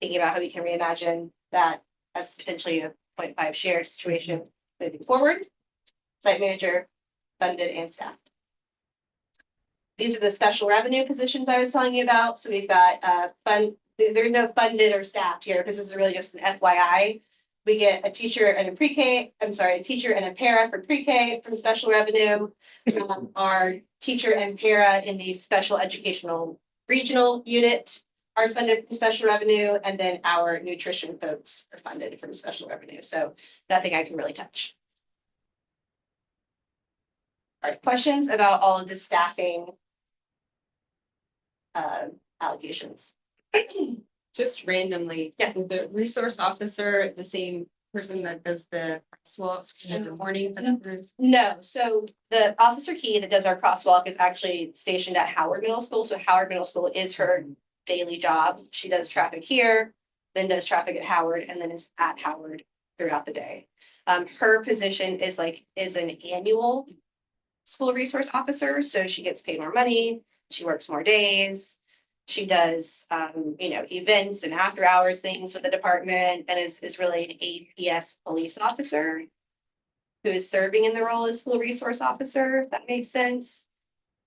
Thinking about how we can reimagine that as potentially a 0.5 share situation moving forward. Site manager, funded and staffed. These are the special revenue positions I was telling you about. So we've got there's no funded or staffed here because this is really just an FYI. We get a teacher and a pre-K, a teacher and a para for pre-K from special revenue. Our teacher and para in the special educational regional unit are funded from special revenue, and then our nutrition folks are funded from special revenue. So nothing I can really touch. All right, questions about all of the staffing allocations? Just randomly, Yeah. the resource officer, the same person that does the crosswalk in the mornings and afternoons? No, so the Officer Key that does our crosswalk is actually stationed at Howard Middle School, so Howard Middle School is her daily job. She does traffic here, then does traffic at Howard, and then is at Howard throughout the day. Her position is an annual school resource officer, so she gets paid more money, she works more days. She does, events and after hours things with the department and is really an APS police officer who is serving in the role as school resource officer, if that makes sense.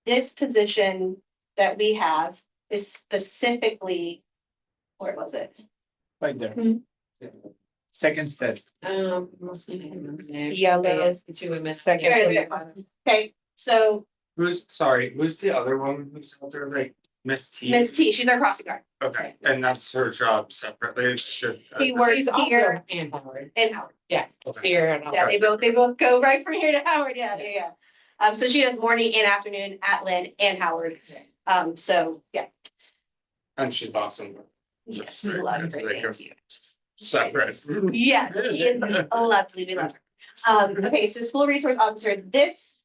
This position that we have is specifically, where was it? Right there. Hmm. Second set. Yellow. Yellow. The two women. Second There from it the is. bottom. Okay, so Who's the other one who's out there, like Miss T? Ms. T, she's our crossing guard Okay, and that's her job separately. She works here And Howard. in Howard. Yeah, Sierra and all. Yeah, they both go right from here to Howard. Yeah. So she does morning and afternoon at Lynn and Howard. So yeah. And she's awesome. Yes, we love her. Thank you. Separate. Yes, she is lovely. We love her. Okay, so school resource officer, this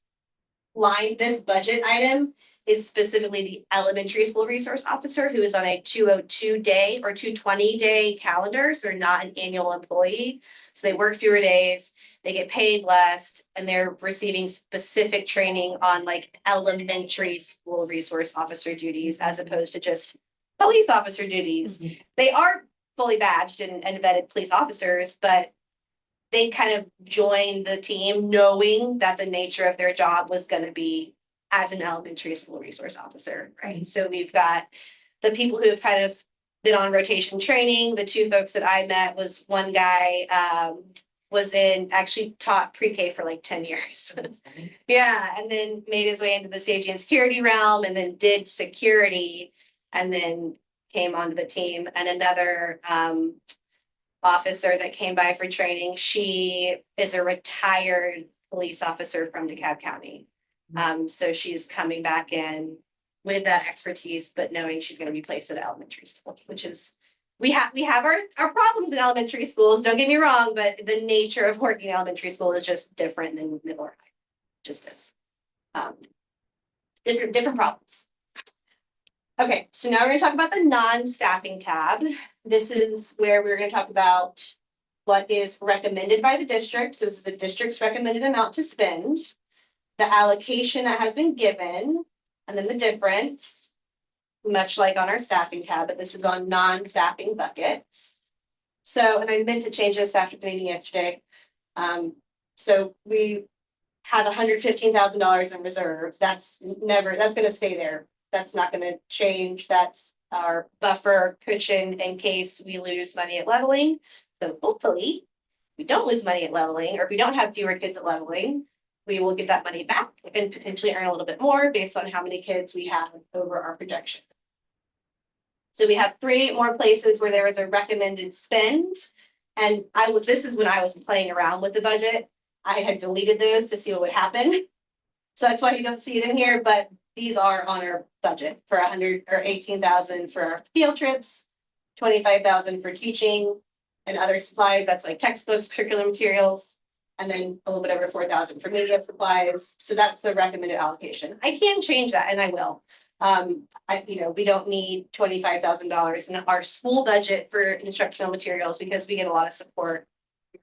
budget item is specifically the elementary school resource officer who is on a 202 day or 220 day calendar. So they're not an annual employee. So they work fewer days, they get paid less, and they're receiving specific training on like elementary school resource officer duties as opposed to just police officer duties. They are fully badged and vetted police officers, but they kind of joined the team knowing that the nature of their job was going to be as an elementary school resource officer, right? So we've got the people who have kind of been on rotation training. The two folks that I met was one guy actually taught pre-K for like 10 years. Yeah, and then made his way into the safety and security realm and then did security and then came onto the team. And another officer that came by for training, she is a retired police officer from DeKalb County. So she's coming back in with that expertise, but knowing she's going to be placed at elementary school, which is, we have our problems in elementary schools, don't get me wrong, but the nature of working in elementary school is just different than middle or high, just is. Different problems. Okay, so now we're going to talk about the non-staffing tab. This is where we're going to talk about what is recommended by the district. So this is the district's recommended amount to spend, the allocation that has been given, and then the difference, much like on our staffing tab, but this is on non-staffing buckets. So, and I meant to change this after the meeting yesterday. So we have $115,000 in reserve. That's gonna stay there. That's not gonna change. That's our buffer cushion in case we lose money at leveling. So hopefully we don't lose money at leveling, or if we don't have fewer kids at leveling, we will get that money back and potentially earn a little bit more based on how many kids we have over our projection. So we have 3 more places where there is a recommended spend. And this is when I was playing around with the budget. I had deleted those to see what would happen. So that's why you don't see it in here, but these are on our budget for 18,000 for our field trips, 25,000 for teaching and other supplies. That's like textbooks, curriculum materials, and then a little bit over 4,000 for media supplies. So that's the recommended allocation. I can change that and I will. We don't need $25,000 in our school budget for instructional materials because we get a lot of support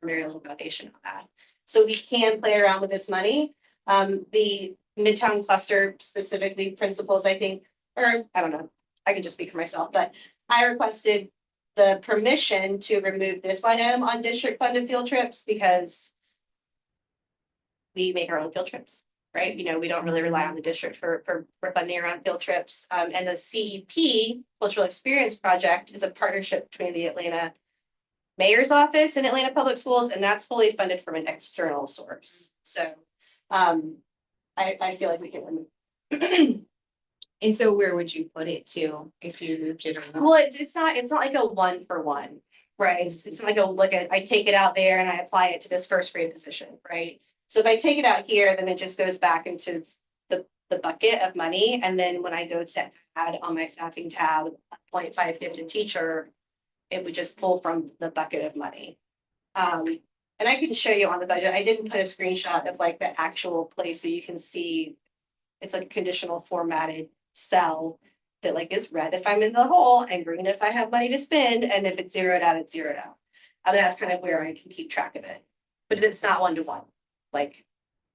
from Maryland Foundation on that. So we can play around with this money. The Midtown cluster, specifically principals, I think, or I don't know, I can just speak for myself, but I requested the permission to remove this line item on district funded field trips because we make our own field trips, right? We don't really rely on the district for funding around field trips. And the CEP, Cultural Experience Project, is a partnership between the Atlanta Mayor's Office and Atlanta Public Schools, and that's fully funded from an external source. So I feel like we can remove. And so where would you put it to if you moved it around? Well, it's not like a 1-for-1, right? It's not like I take it out there and I apply it to this first grade position, right? So if I take it out here, then it just goes back into the bucket of money. And then when I go to add on my staffing tab, 0.5 gift to teacher, it would just pull from the bucket of money. And I can show you on the budget. I didn't put a screenshot of like the actual place so you can see. It's like a conditional formatted cell that like is red if I'm in the hole and green if I have money to spend, and if it's zeroed out, it's zeroed out. I mean, that's kind of where I can keep track of it. But it's not one to one. Like,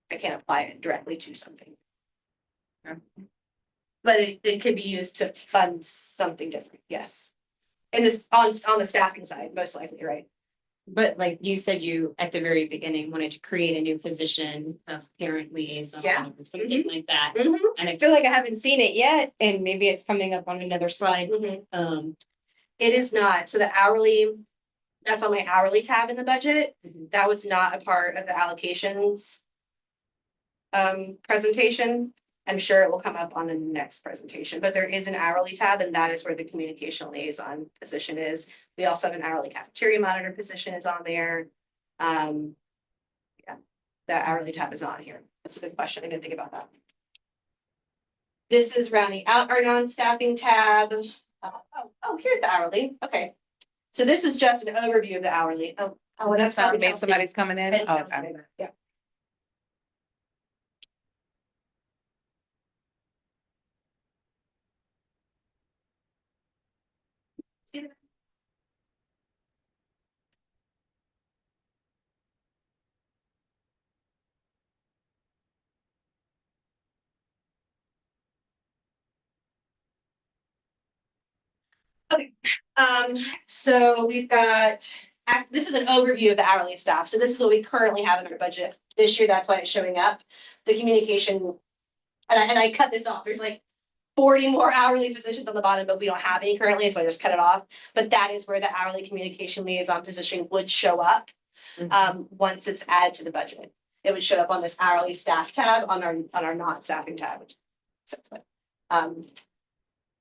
I can't apply it directly to something. But it could be used to fund something different, yes. And this on the staffing side, most likely, right? But like you said, you at the very beginning wanted to create a new position of parent liaison. Yeah. Or something like that. Mhm. And I I feel like I haven't seen it yet, and maybe it's coming up on another slide. It is not, so the hourly, that's on my hourly tab in the budget, Mhm. that was not a part of the allocations. Presentation, I'm sure it will come up on the next presentation, but there is an hourly tab, and that is where the communication liaison position is. We also have an hourly cafeteria monitor position is on there. Yeah, the hourly tab is on here, that's a good question, I didn't think about that. This is rounding out our non-staffing tab. Here's the hourly, okay. So this is just an overview of the hourly. Oh, that's probably Maybe Kelsey. somebody's coming in. That's Oh, Kelsey, okay. yeah. So we've got, this is an overview of the hourly staff. So this is what we currently have in our budget. This year, that's why it's showing up. The communication, and I cut this off. There's like 40 more hourly positions on the bottom, but we don't have any currently, so I just cut it off. But that is where the hourly communication liaison position would show up. Once it's added to the budget. It would show up on this hourly staff tab on our non-staffing tab, which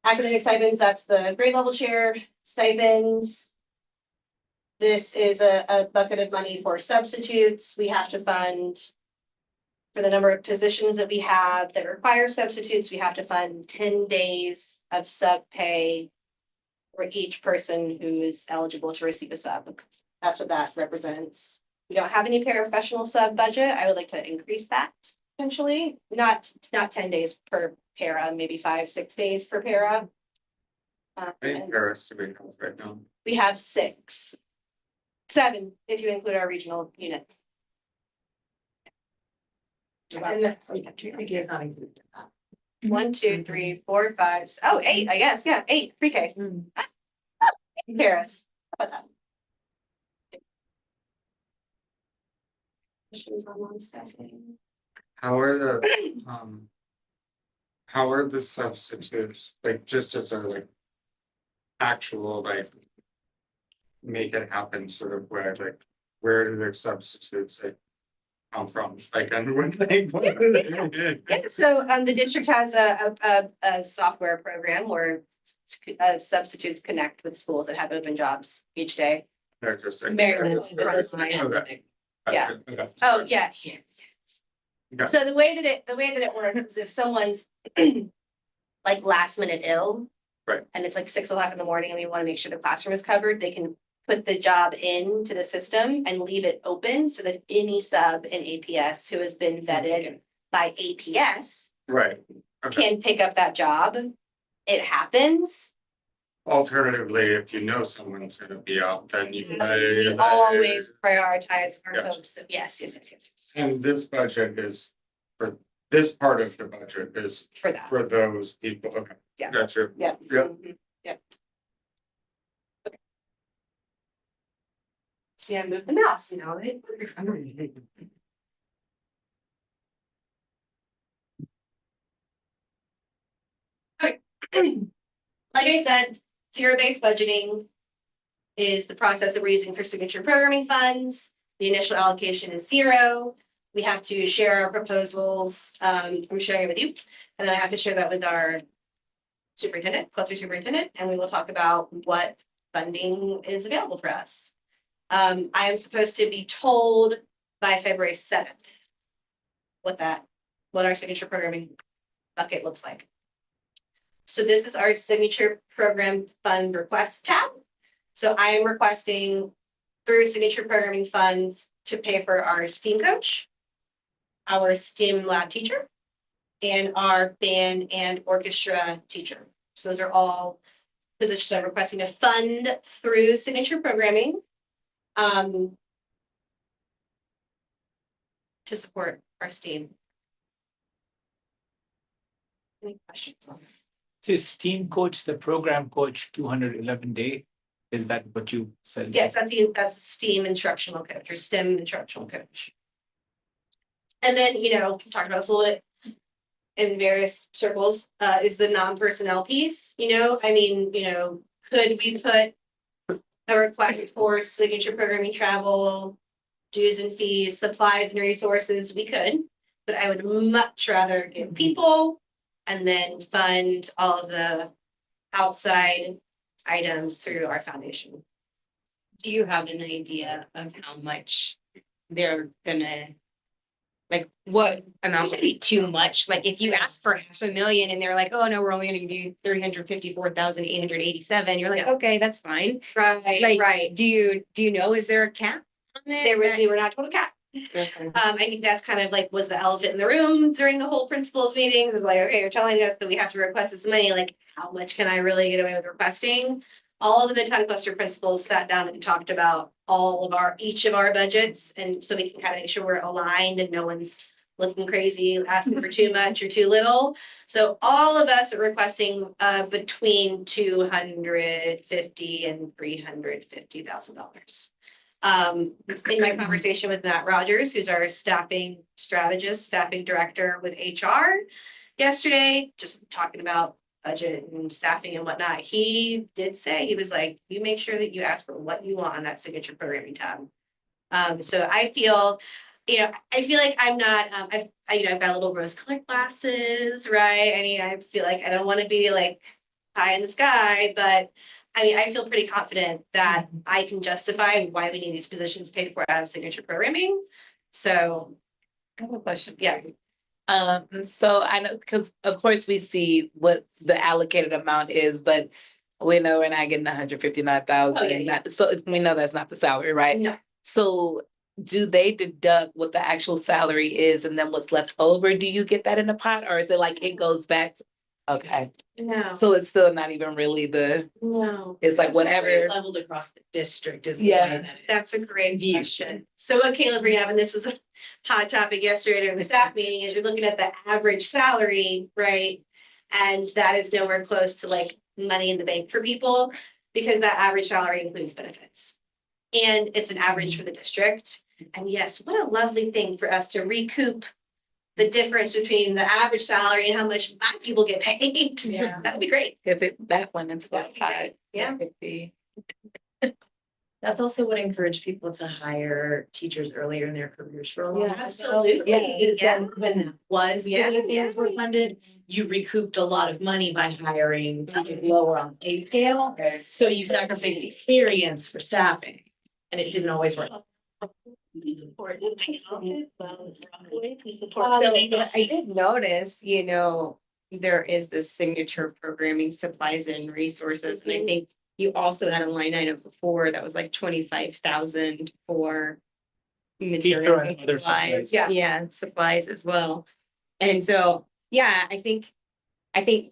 academic stipends, that's the grade level chair stipends. This is a bucket of money for substitutes. We have to fund for the number of positions that we have that require substitutes. We have to fund 10 days of sub pay for each person who is eligible to receive a sub. That's what that represents. We don't have any paraprofessional sub budget. I would like to increase that potentially, not 10 days per para, maybe 5-6 days per para. I think Paris to be health right now. We have 6, 7, if you include our regional unit. And that's not included in that. 1, 2, 3, 4, 5, 8, I guess, yeah, 8, pre-K. Paris, how about that? Questions on non-staffing? How are the, how are the substitutes, like, just as a like. Actual, like. Make it happen sort of where, like, where do their substitutes like come from, like, and when they. Yeah, so the district has a software program where substitutes connect with schools that have open jobs each day. They're just like. Maryland. Okay. Yeah. Gotcha, okay. Oh, yeah. Okay. So the way that it works is if someone's like last minute ill. Right. And it's like 6 o'clock in the morning and we want to make sure the classroom is covered, they can put the job into the system and leave it open so that any sub in APS who has been vetted by APS Right, okay. can pick up that job. It happens. Alternatively, if you know someone's gonna be out, then you. We always prioritize our Yes. folks. Yes. And this budget is, for this part of the budget is For that. for those people, okay. Yeah. Gotcha. Yeah. Yep. Mhm. Yep. Okay. See, I moved the mouse, you know, it. Okay. Like I said, zero-based budgeting is the process that we're using for signature programming funds. The initial allocation is 0. We have to share our proposals. I'm sharing it with you, and then I have to share that with our superintendent, cluster superintendent, and we will talk about what funding is available for us. I am supposed to be told by February 7th what our signature programming bucket looks like. So this is our signature program fund request tab. So I am requesting through signature programming funds to pay for our STEAM coach, our STEAM lab teacher, and our band and orchestra teacher. So those are all positions I'm requesting to fund through signature programming. To support our STEAM. Any questions on that? So is team coach, the program coach, 211 day? Is that what you said? Yes, that's STEAM instructional coach or STEM instructional coach. And then, we talked about this a little bit in various circles, is the non-personnel piece, could we put a request for signature programming travel, dues and fees, supplies and resources? We could, but I would much rather give people and then fund all of the outside items through our foundation. Do you have an idea of how much they're gonna? Like, what amount would be too much? Like, if you ask for $500,000 and they're like, oh, no, we're only gonna give you 354,887, you're like, Yeah. okay, that's fine. Right, Like, right. do you know, is there a cap on it? We were not told a cap. I think that's kind of like was the elephant in the room during the whole principals meetings, is like, okay, you're telling us that we have to request this money, like, how much can I really get away with requesting? All of the Midtown cluster principals sat down and talked about each of our budgets, and so we can kind of make sure we're aligned and no one's looking crazy, asking for too much or too little. So all of us are requesting between $250,000 and $350,000. In my conversation with Matt Rogers, who's our staffing strategist, staffing director with HR yesterday, just talking about budget and staffing and whatnot, he did say, he was like, you make sure that you ask for what you want on that signature programming tab. So I feel like I'm not, I've got little rose colored glasses, right? I feel like I don't want to be like high in the sky, but I feel pretty confident that I can justify why we need these positions paid for out of signature programming. So, I have a question. yeah. So I know, because of course we see what the allocated amount is, but we know we're not getting 159,000. Oh, yeah. So we know that's not the salary, right? No. So do they deduct what the actual salary is and then what's left over? Do you get that in the pot, or is it like it goes back to, okay, No, so it's still not even really no. it's like whatever. Leveled across the district is. Yeah. That's a great question. So what Kayla's bringing up, and this was a hot topic yesterday during the staff meeting, is you're looking at the average salary, right? And that is nowhere close to like money in the bank for people, because that average salary includes benefits. And it's an average for the district. And yes, what a lovely thing for us to recoup the difference between the average salary and how much my people get paid. Yeah. That would be great. If it that went into that pot, Yeah. that could be. That's also what encouraged people to hire teachers earlier in their careers for a long time. Absolutely. Yeah, when it was, Yeah, the things were funded, you recouped a lot of money by hiring teachers lower on the pay scale. So you sacrificed experience for staffing, and it didn't always work. I did notice, there is this signature programming supplies and resources, and I think you also had a line item before that was like 25,000 for materials and other supplies. supplies. Yeah, supplies as well. And so, yeah, I think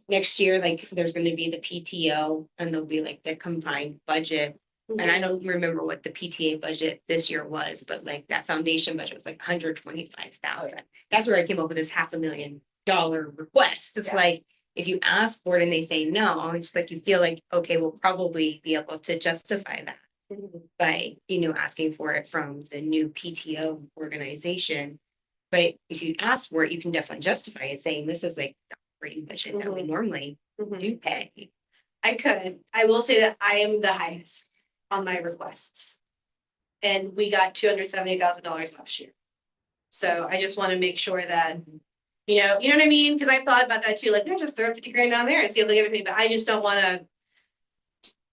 next year, like, there's gonna be the PTO and there'll be like the combined budget. And I don't remember what the PTA budget this year was, but like that foundation budget was like 125,000. That's where I came up with this $500,000 request. It's Yeah. like, if you ask for it and they say no, it's like you feel like, okay, we'll probably be able to justify that by, asking for it from the new PTO organization. But if you ask for it, you can definitely justify it, saying this is like the operating budget that we normally do pay. I will say that I am the highest on my requests. And we got $270,000 last year. So I just want to make sure that, you know what I mean? Because I thought about that too, like, just throw 50 grand down there and see if they give it to me, but I just don't want to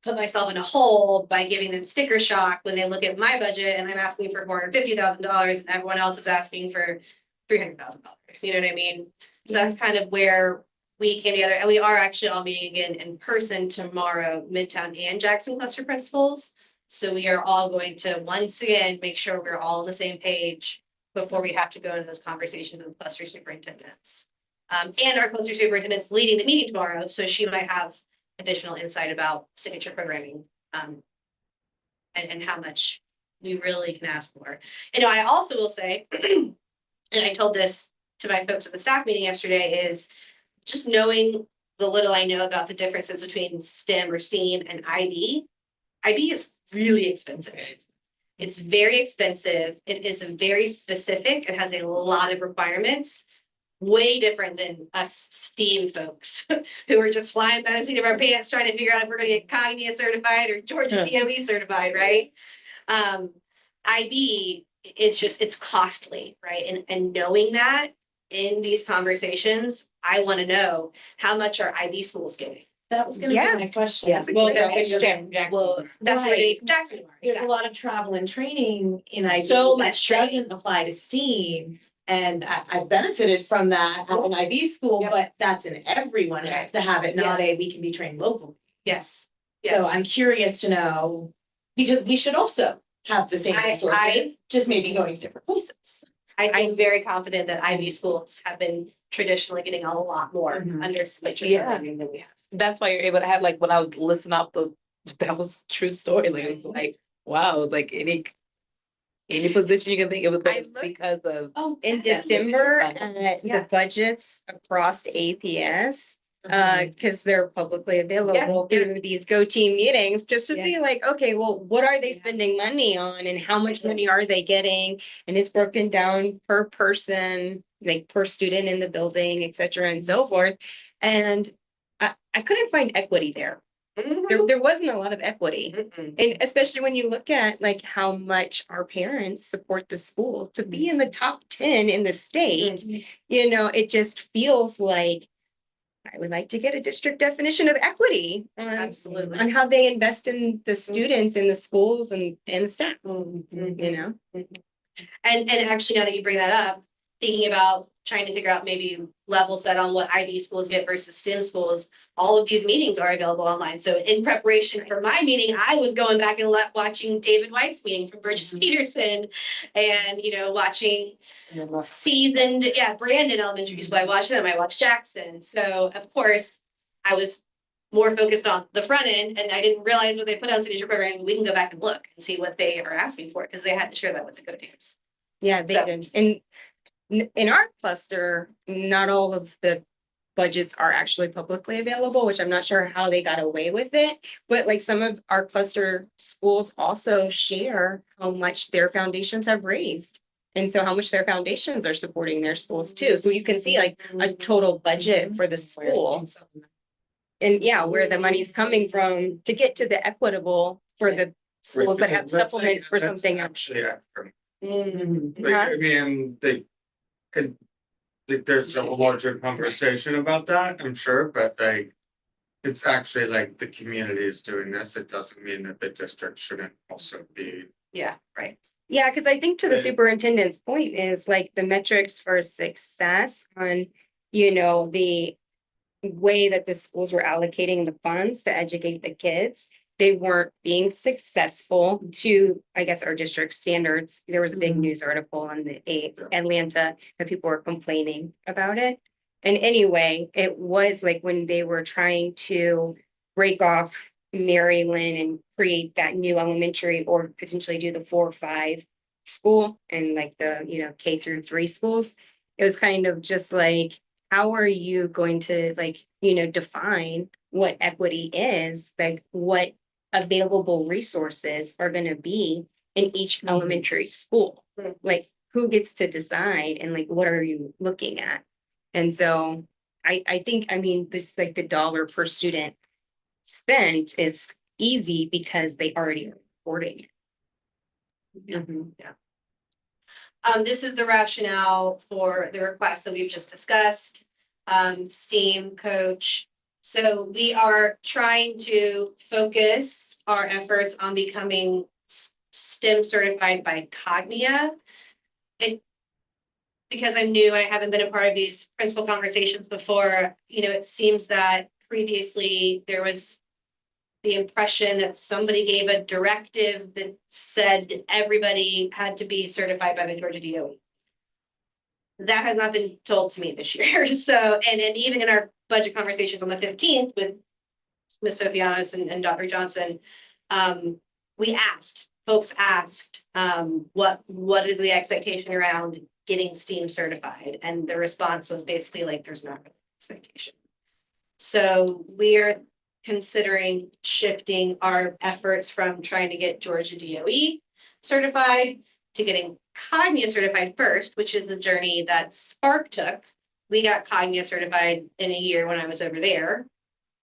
put myself in a hole by giving them sticker shock when they look at my budget and I'm asking for $450,000 and everyone else is asking for $300,000. You know what I mean? So that's kind of where we came together, and we are actually all meeting again in person tomorrow, Midtown and Jackson cluster principals. So we are all going to, once again, make sure we're all on the same page before we have to go into those conversations with cluster superintendents. And our cluster superintendent's leading the meeting tomorrow, so she might have additional insight about signature programming. And how much we really can ask for. And I also will say, and I told this to my folks at the staff meeting yesterday, is just knowing the little I know about the differences between STEM or STEAM and IB. IB is really expensive. It's very expensive. It is very specific. It has a lot of requirements. Way different than us STEAM folks who are just flying by the seat of our pants trying to figure out if we're gonna get Cognia certified or Georgia DOE certified, right? IB is just, it's costly, right? And knowing that in these conversations, I want to know how much are IB schools getting? That was gonna be Yeah. my question. Yeah. Well, Yeah. That's where they, exactly. There's a lot of travel and training in IB. So that much training. doesn't apply to STEAM. And I benefited from that at an IB school, Yep. but that's in everyone has to have it, not Yes. we can be trained locally. Yes. So I'm curious to know, because we should also have the same I- resources, just maybe going to different places. I'm very confident that IB schools have been traditionally getting a lot more Mhm. under signature Yeah. programming than we have. That's why you're able to have, like, when I was listening off that was true story, like, it was like, wow, like any position you can think of, I but it's looked- because of. Oh, In That's December, it. the budgets across APS, because they're publicly available Yeah. through these Go Team meetings, just to Yeah. see like, okay, well, what are they Yeah. spending money on and how much money are they getting? And it's broken down per person, like per student in the building, et cetera, and so forth. And I couldn't find equity there. There wasn't a lot of equity. And especially when you look at like how much our parents support the school to be in the top 10 in the state, you know, it just feels like I would like to get a district definition of equity Absolutely. on how they invest in the students in the schools and the staff, you know? And actually, now that you bring that up, thinking about trying to figure out maybe level set on what IB schools get versus STEM schools, all of these meetings are available online. So in preparation for my meeting, I was going back and watching David White's meeting from Burgess Peterson and, you know, watching seasoned, Brandon Elementary School. I watched them. I watched Jackson. So of course, I was more focused on the front end and I didn't realize what they put on signature programming. We can go back and look and see what they are asking for because they had to share that with the Go teams. Yeah, they So- did. And in our cluster, not all of the budgets are actually publicly available, which I'm not sure how they got away with it. But like some of our cluster schools also share how much their foundations have raised. And so how much their foundations are supporting their schools too. So you can see like a total budget for the school. And yeah, where the money's coming from to get to the equitable for the schools that have Because that's- supplements for that's something else. Actually, accurate. Mhm. Like, I mean, they could, like, there's a larger conversation about that, I'm sure, but like. It's actually like the community is doing this. It doesn't mean that the district shouldn't also be. Yeah, right. Yeah, because I think to the Right. superintendent's point is like the metrics for success on, you know, the way that the schools were allocating the funds to educate the kids. They weren't being successful to, I guess, our district standards. There was a big news article on the Atlanta that people were complaining about it. And anyway, it was like when they were trying to break off Maryland and create that new elementary or potentially do the 4-5 school and like the, you know, K-3 schools. It was kind of just like, how are you going to like, you know, define what equity is, like what available resources are going to be in each elementary school? Like who gets to decide and like what are you looking at? And so I think, I mean, this like the dollar per student spent is easy because they already are reporting it. This is the rationale for the request that we've just discussed. STEAM coach. So we are trying to focus our efforts on becoming STEM certified by Cognia. And because I'm new and I haven't been a part of these principal conversations before, you know, it seems that previously there was the impression that somebody gave a directive that said everybody had to be certified by the Georgia DOE. That has not been told to me this year. So, and even in our budget conversations on the 15th with Ms. Sophianos and Dr. Johnson, folks asked, what is the expectation around getting STEAM certified? And the response was basically like, there's not an expectation. So we're considering shifting our efforts from trying to get Georgia DOE certified to getting Cognia certified first, which is the journey that Spark took. We got Cognia certified in a year when I was over there.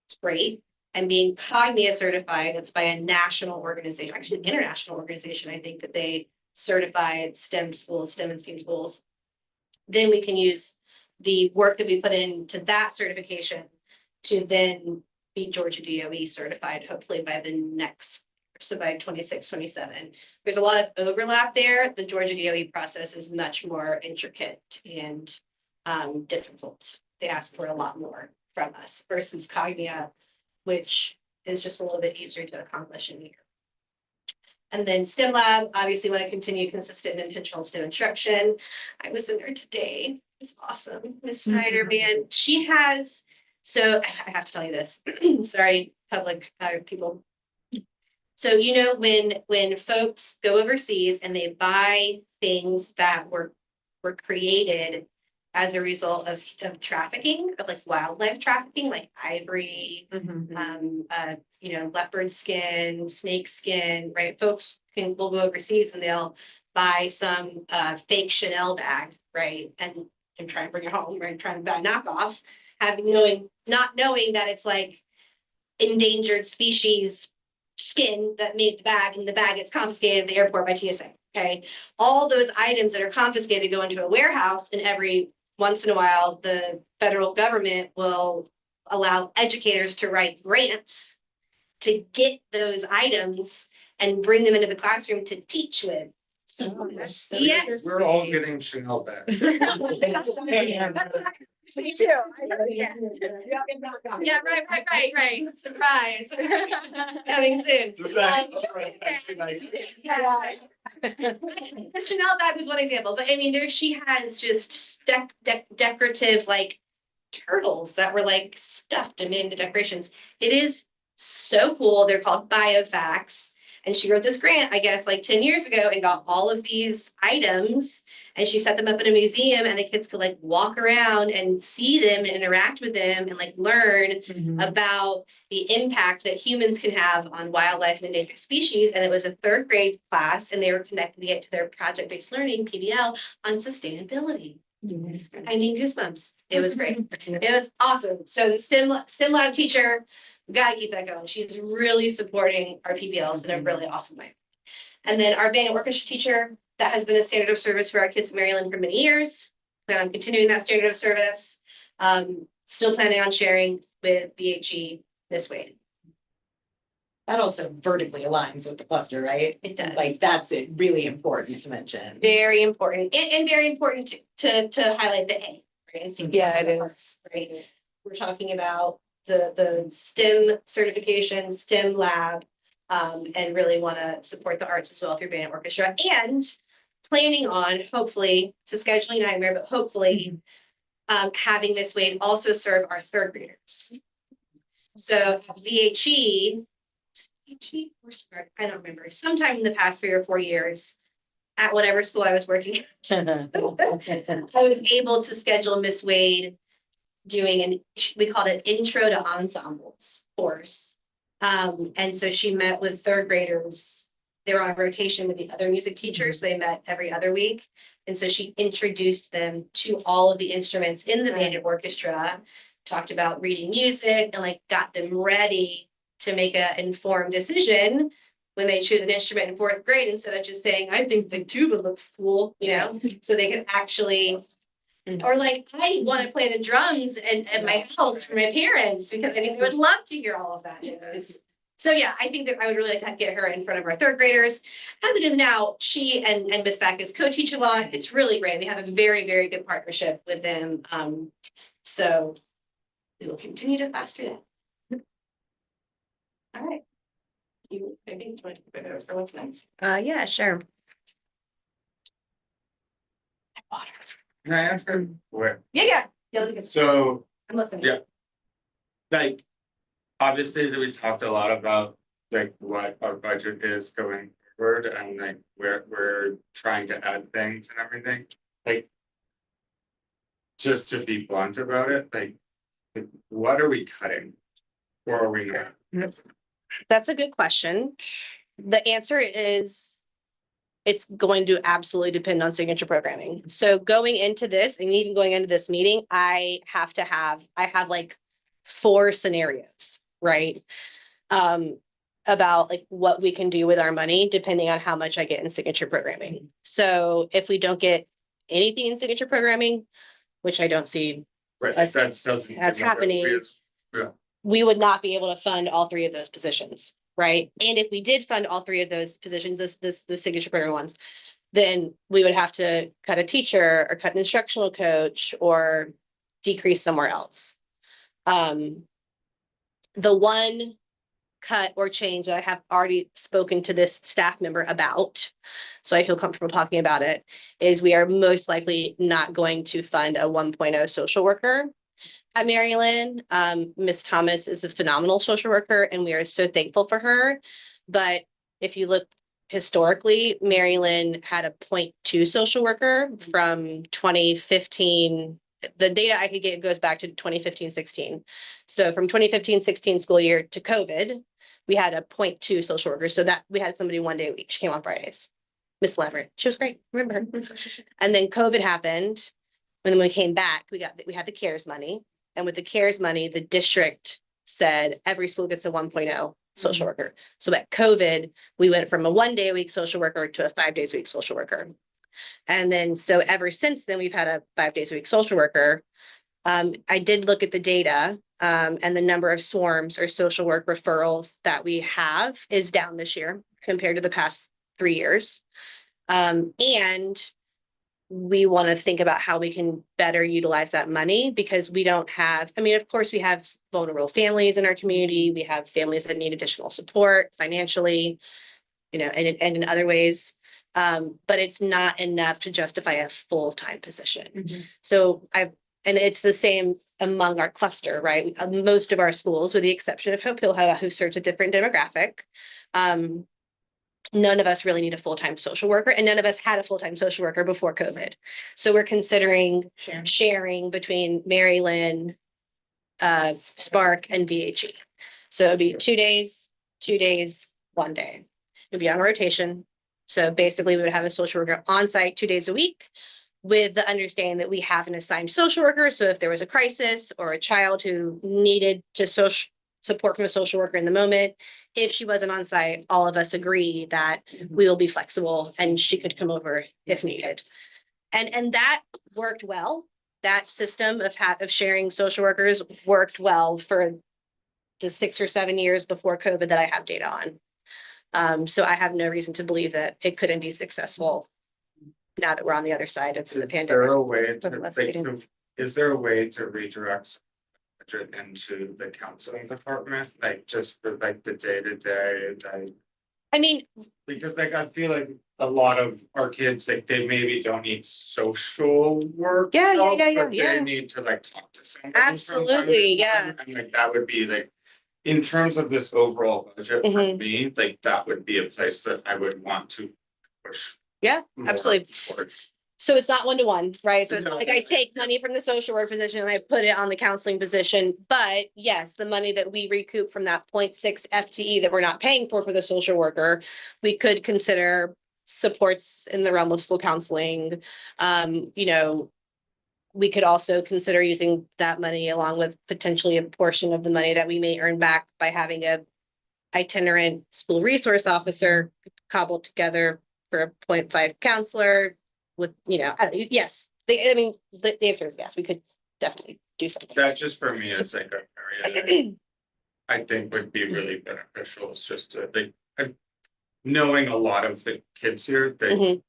It's great. And being Cognia certified, it's by a national organization, actually an international organization, I think, that they certify STEM schools, STEM and STEAM schools. Then we can use the work that we put into that certification to then be Georgia DOE certified, hopefully by the next, so by 26, 27. There's a lot of overlap there. The Georgia DOE process is much more intricate and difficult. They ask for a lot more from us versus Cognia, which is just a little bit easier to accomplish in a year. And then STEM Lab, obviously want to continue consistent and intentional STEM instruction. I was in there today. It was awesome. Ms. Snyder, man, she has, so I have to tell you this. Sorry, public people. So, you know, when folks go overseas and they buy things that were created as a result of trafficking, of like wildlife trafficking, like ivory, you know, leopard skin, snake skin, right? Folks will go overseas and they'll buy some fake Chanel bag, right? And try and bring it home, right? Try and buy a knockoff, not knowing that it's like endangered species skin that made the bag, and the bag gets confiscated at the airport by TSA. Okay. All those items that are confiscated go into a warehouse, and every once in a while, the federal government will allow educators to write grants to get those items and bring them into the classroom to teach with. So, yes. We're all getting Chanel bags. Me too. Yeah, right. Surprise. Coming soon. The Chanel bag was one example, but I mean, she has just decorative like turtles that were like stuffed and made into decorations. It is so cool. They're called BioFacts. And she wrote this grant, I guess, like 10 years ago and got all of these items, and she set them up in a museum, and the kids could like walk around and see them and interact with them and like learn about the impact that humans can have on wildlife and endangered species. And it was a 3rd grade class, and they were connecting it to their project-based learning, PBL, on sustainability. I mean, goosebumps. It was great. It was awesome. So the STEM lab teacher, we gotta keep that going. She's really supporting our PBLs in a really awesome way. And then our band and orchestra teacher, that has been a standard of service for our kids in Maryland for many years. Plan on continuing that standard of service. Still planning on sharing with BHE this Wade. That also vertically aligns with the cluster, right? It does. Like, that's it, really important to mention. Very important, and very important to highlight the A, right? Yeah, it is. Right. We're talking about the STEM certification, STEM lab, and really want to support the arts as well through band and orchestra, and planning on, hopefully, it's a scheduling nightmare, but hopefully having Miss Wade also serve our 3rd graders. So VHE, or Spark, I don't remember, sometime in the past 3 or 4 years, at whatever school I was working, I was able to schedule Miss Wade doing we called it Intro to Ensembles course. And so she met with 3rd graders. They were on rotation with the other music teachers. They met every other week. And so she introduced them to all of the instruments in the band and orchestra, talked about reading music, and like got them ready to make an informed decision when they choose an instrument in 4th grade, instead of just saying, I think the tuba looks cool, you know, so they can actually, or like, I want to play the drums at my house for my parents, because I think they would love to hear all of that. So yeah, I think that I would really like to get her in front of our 3rd graders. As it is now, she and Ms. Backus co-teach a lot. It's really great. We have a very, very good partnership with them. So we will continue to foster that. All right. I think, for what's next. Yeah, sure. Can I ask her? Where, Yeah. Yeah. so, I'm listening. yeah. Like, obviously, we talked a lot about like what our budget is going forward and like we're trying to add things and everything, like. Just to be blunt about it, like, what are we cutting? Or are we not? That's a good question. The answer is it's going to absolutely depend on signature programming. So going into this and even going into this meeting, I have like 4 scenarios, right? About like what we can do with our money, depending on how much I get in signature programming. So if we don't get anything in signature programming, which I don't see Right, That's- that doesn't. that's seem like happening. obvious. we would not be able to fund all 3 of those positions, right? And if we did fund all 3 of those positions, the signature program ones, then we would have to cut a teacher or cut an instructional coach or decrease somewhere else. The one cut or change that I have already spoken to this staff member about, so I feel comfortable talking about it, is we are most likely not going to fund a 1.0 social worker at Maryland. Ms. Thomas is a phenomenal social worker and we are so thankful for her. But if you look historically, Maryland had a 0.2 social worker from 2015. The data I could get goes back to 2015-16. So from 2015-16 school year to COVID, we had a 0.2 social worker. So that we had somebody 1 day a week. She came on Fridays. Miss Leverett. She was great. Remember her. And then COVID happened. When we came back, we had the CARES money. And with the CARES money, the district said every school gets a 1.0 social worker. So at COVID, we went from a 1 day a week social worker to a 5 days a week social worker. And then, so ever since then, we've had a 5 days a week social worker. I did look at the data, and the number of swarms or social work referrals that we have is down this year compared to the past 3 years. And we want to think about how we can better utilize that money because we don't have, I mean, of course, we have vulnerable families in our community. We have families that need additional support financially, and in other ways. But it's not enough to justify a full-time position. So and it's the same among our cluster, right? Most of our schools, with the exception of Hope Hill, who serves a different demographic, none of us really need a full-time social worker, and none of us had a full-time social worker before COVID. So we're considering sharing between Mary Lynn, Spark, and VHE. So it'd be 2 days, 1 day. It'd be on a rotation. So basically, we would have a social worker on site 2 days a week with the understanding that we have an assigned social worker. So if there was a crisis or a child who needed to support from a social worker in the moment, if she wasn't on site, all of us agree that we will be flexible and she could come over if needed. And that worked well. That system of sharing social workers worked well for the 6 or 7 years before COVID that I have data on. So I have no reason to believe that it couldn't be successful now that we're on the other side of the Is there pandemic. a way to, with less like, so students. is there a way to redirect budget into the counseling department, like just for like the day-to-day, like, I mean, because like I feel like a lot of our kids, like they maybe don't need social work. Yeah, help, yeah, but yeah. They need to like talk to somebody. from time to Absolutely, yeah. time, And like that would be like, in terms of this overall budget for Mhm. me, like that would be a place that I would want to push. Yeah, more absolutely. towards. So it's not 1-to-1, right? So it's not No. like I take money from the social work position and I put it on the counseling position. But yes, the money that we recoup from that 0.6 FTE that we're not paying for the social worker, we could consider supports in the realm of school counseling. We could also consider using that money along with potentially a portion of the money that we may earn back by having a itinerant school resource officer cobbled together for a 0.5 counselor with, yes, the answer is yes, we could definitely do something. That just for me is like an area that I think would be really beneficial. It's just to knowing a lot of the kids here, they Mhm.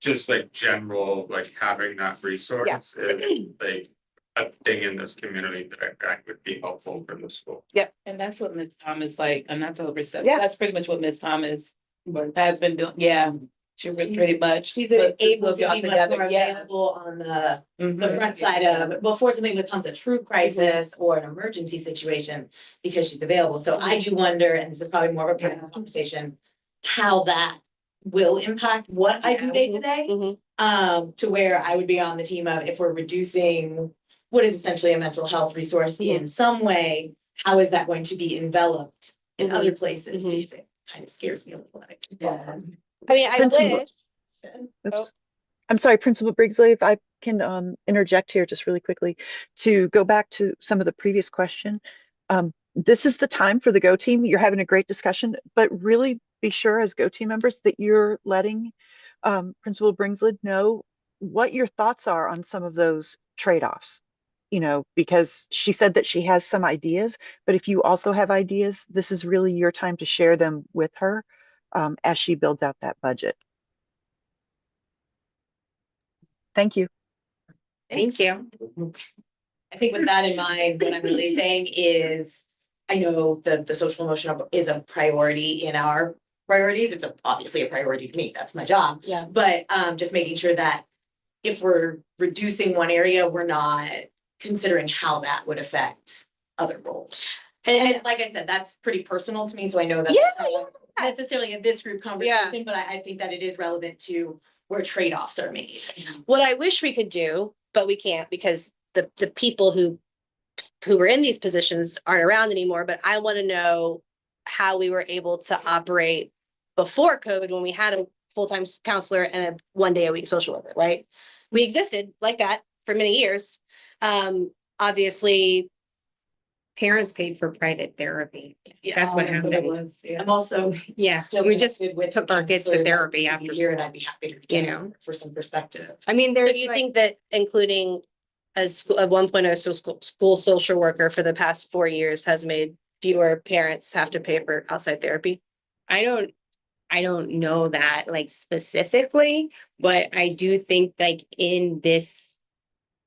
just like general, like having that resource is like, a thing in this community that I think would be helpful for the school. And that's what Ms. Thomas like, and not to overstep, Yeah. that's pretty much what Ms. Thomas has been doing, yeah. She really pretty much. She's put able to y'all be much together, more yeah. available on the Mhm. front side of, before something becomes a true crisis or an emergency situation, because she's available. So I do wonder, and this is probably more of a private conversation, how that will impact what I do day to day. Mhm. To where I would be on the team of, if we're reducing what is essentially a mental health resource in some way, how is that going to be enveloped in other places? Mhm. Because it kind of scares me a little bit. I mean, I Principal- wish. Oh. Oops. I'm sorry, Principal Brigsley, if I can interject here just really quickly to go back to some of the previous question. This is the time for the Go team. You're having a great discussion, but really be sure as Go team members that you're letting Principal Brigsley know what your thoughts are on some of those trade-offs. You know, because she said that she has some ideas, but if you also have ideas, this is really your time to share them with her as she builds out that budget. Thank you. Thank you. I think with that in mind, what I'm really saying is, I know that the social emotional is a priority in our priorities. It's obviously a priority to me. That's my job. Yeah. But just making sure that if we're reducing one area, we're not considering how that would affect other roles. And like I said, that's pretty personal to me, so I know that's not necessarily a this group conversation, but I think that it is relevant to where trade-offs are made. What I wish we could do, but we can't because the people who were in these positions aren't around anymore, but I want to know how we were able to operate before COVID when we had a full-time counselor and a 1 day a week social worker, right? We existed like that for many years. Obviously, Parents paid for private therapy. That's what that's what happened. it was, yeah. I'm also Yeah, still we just connected with took our kids to counselor therapy that's after here, and school. I'd be happy to reach You out know? for some perspective. I mean, So there's do you like, think that including a 1.0 school social worker for the past 4 years has made fewer parents have to pay for outside therapy? I don't know that like specifically, but I do think like in this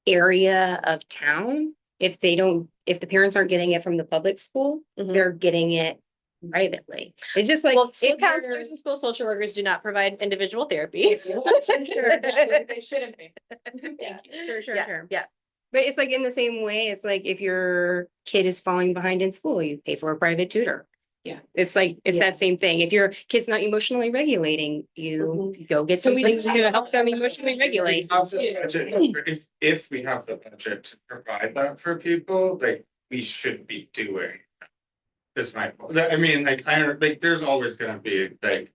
area of town, if the parents aren't getting it from the public school, Mhm. they're getting it privately. It's just like. Well, school if you're- counselors and school social workers do not provide individual therapy. They shouldn't be. Yeah. Sure. Yeah. But it's like in the same way, it's like if your kid is falling behind in school, you pay for a private tutor. Yeah. It's like, it's that same thing. If your kid's not emotionally regulating, you go get So we something just- to help them emotionally regulate. If we have the budget to provide that for people, like, we should be doing. Is my, I mean, like, there's always gonna be, like.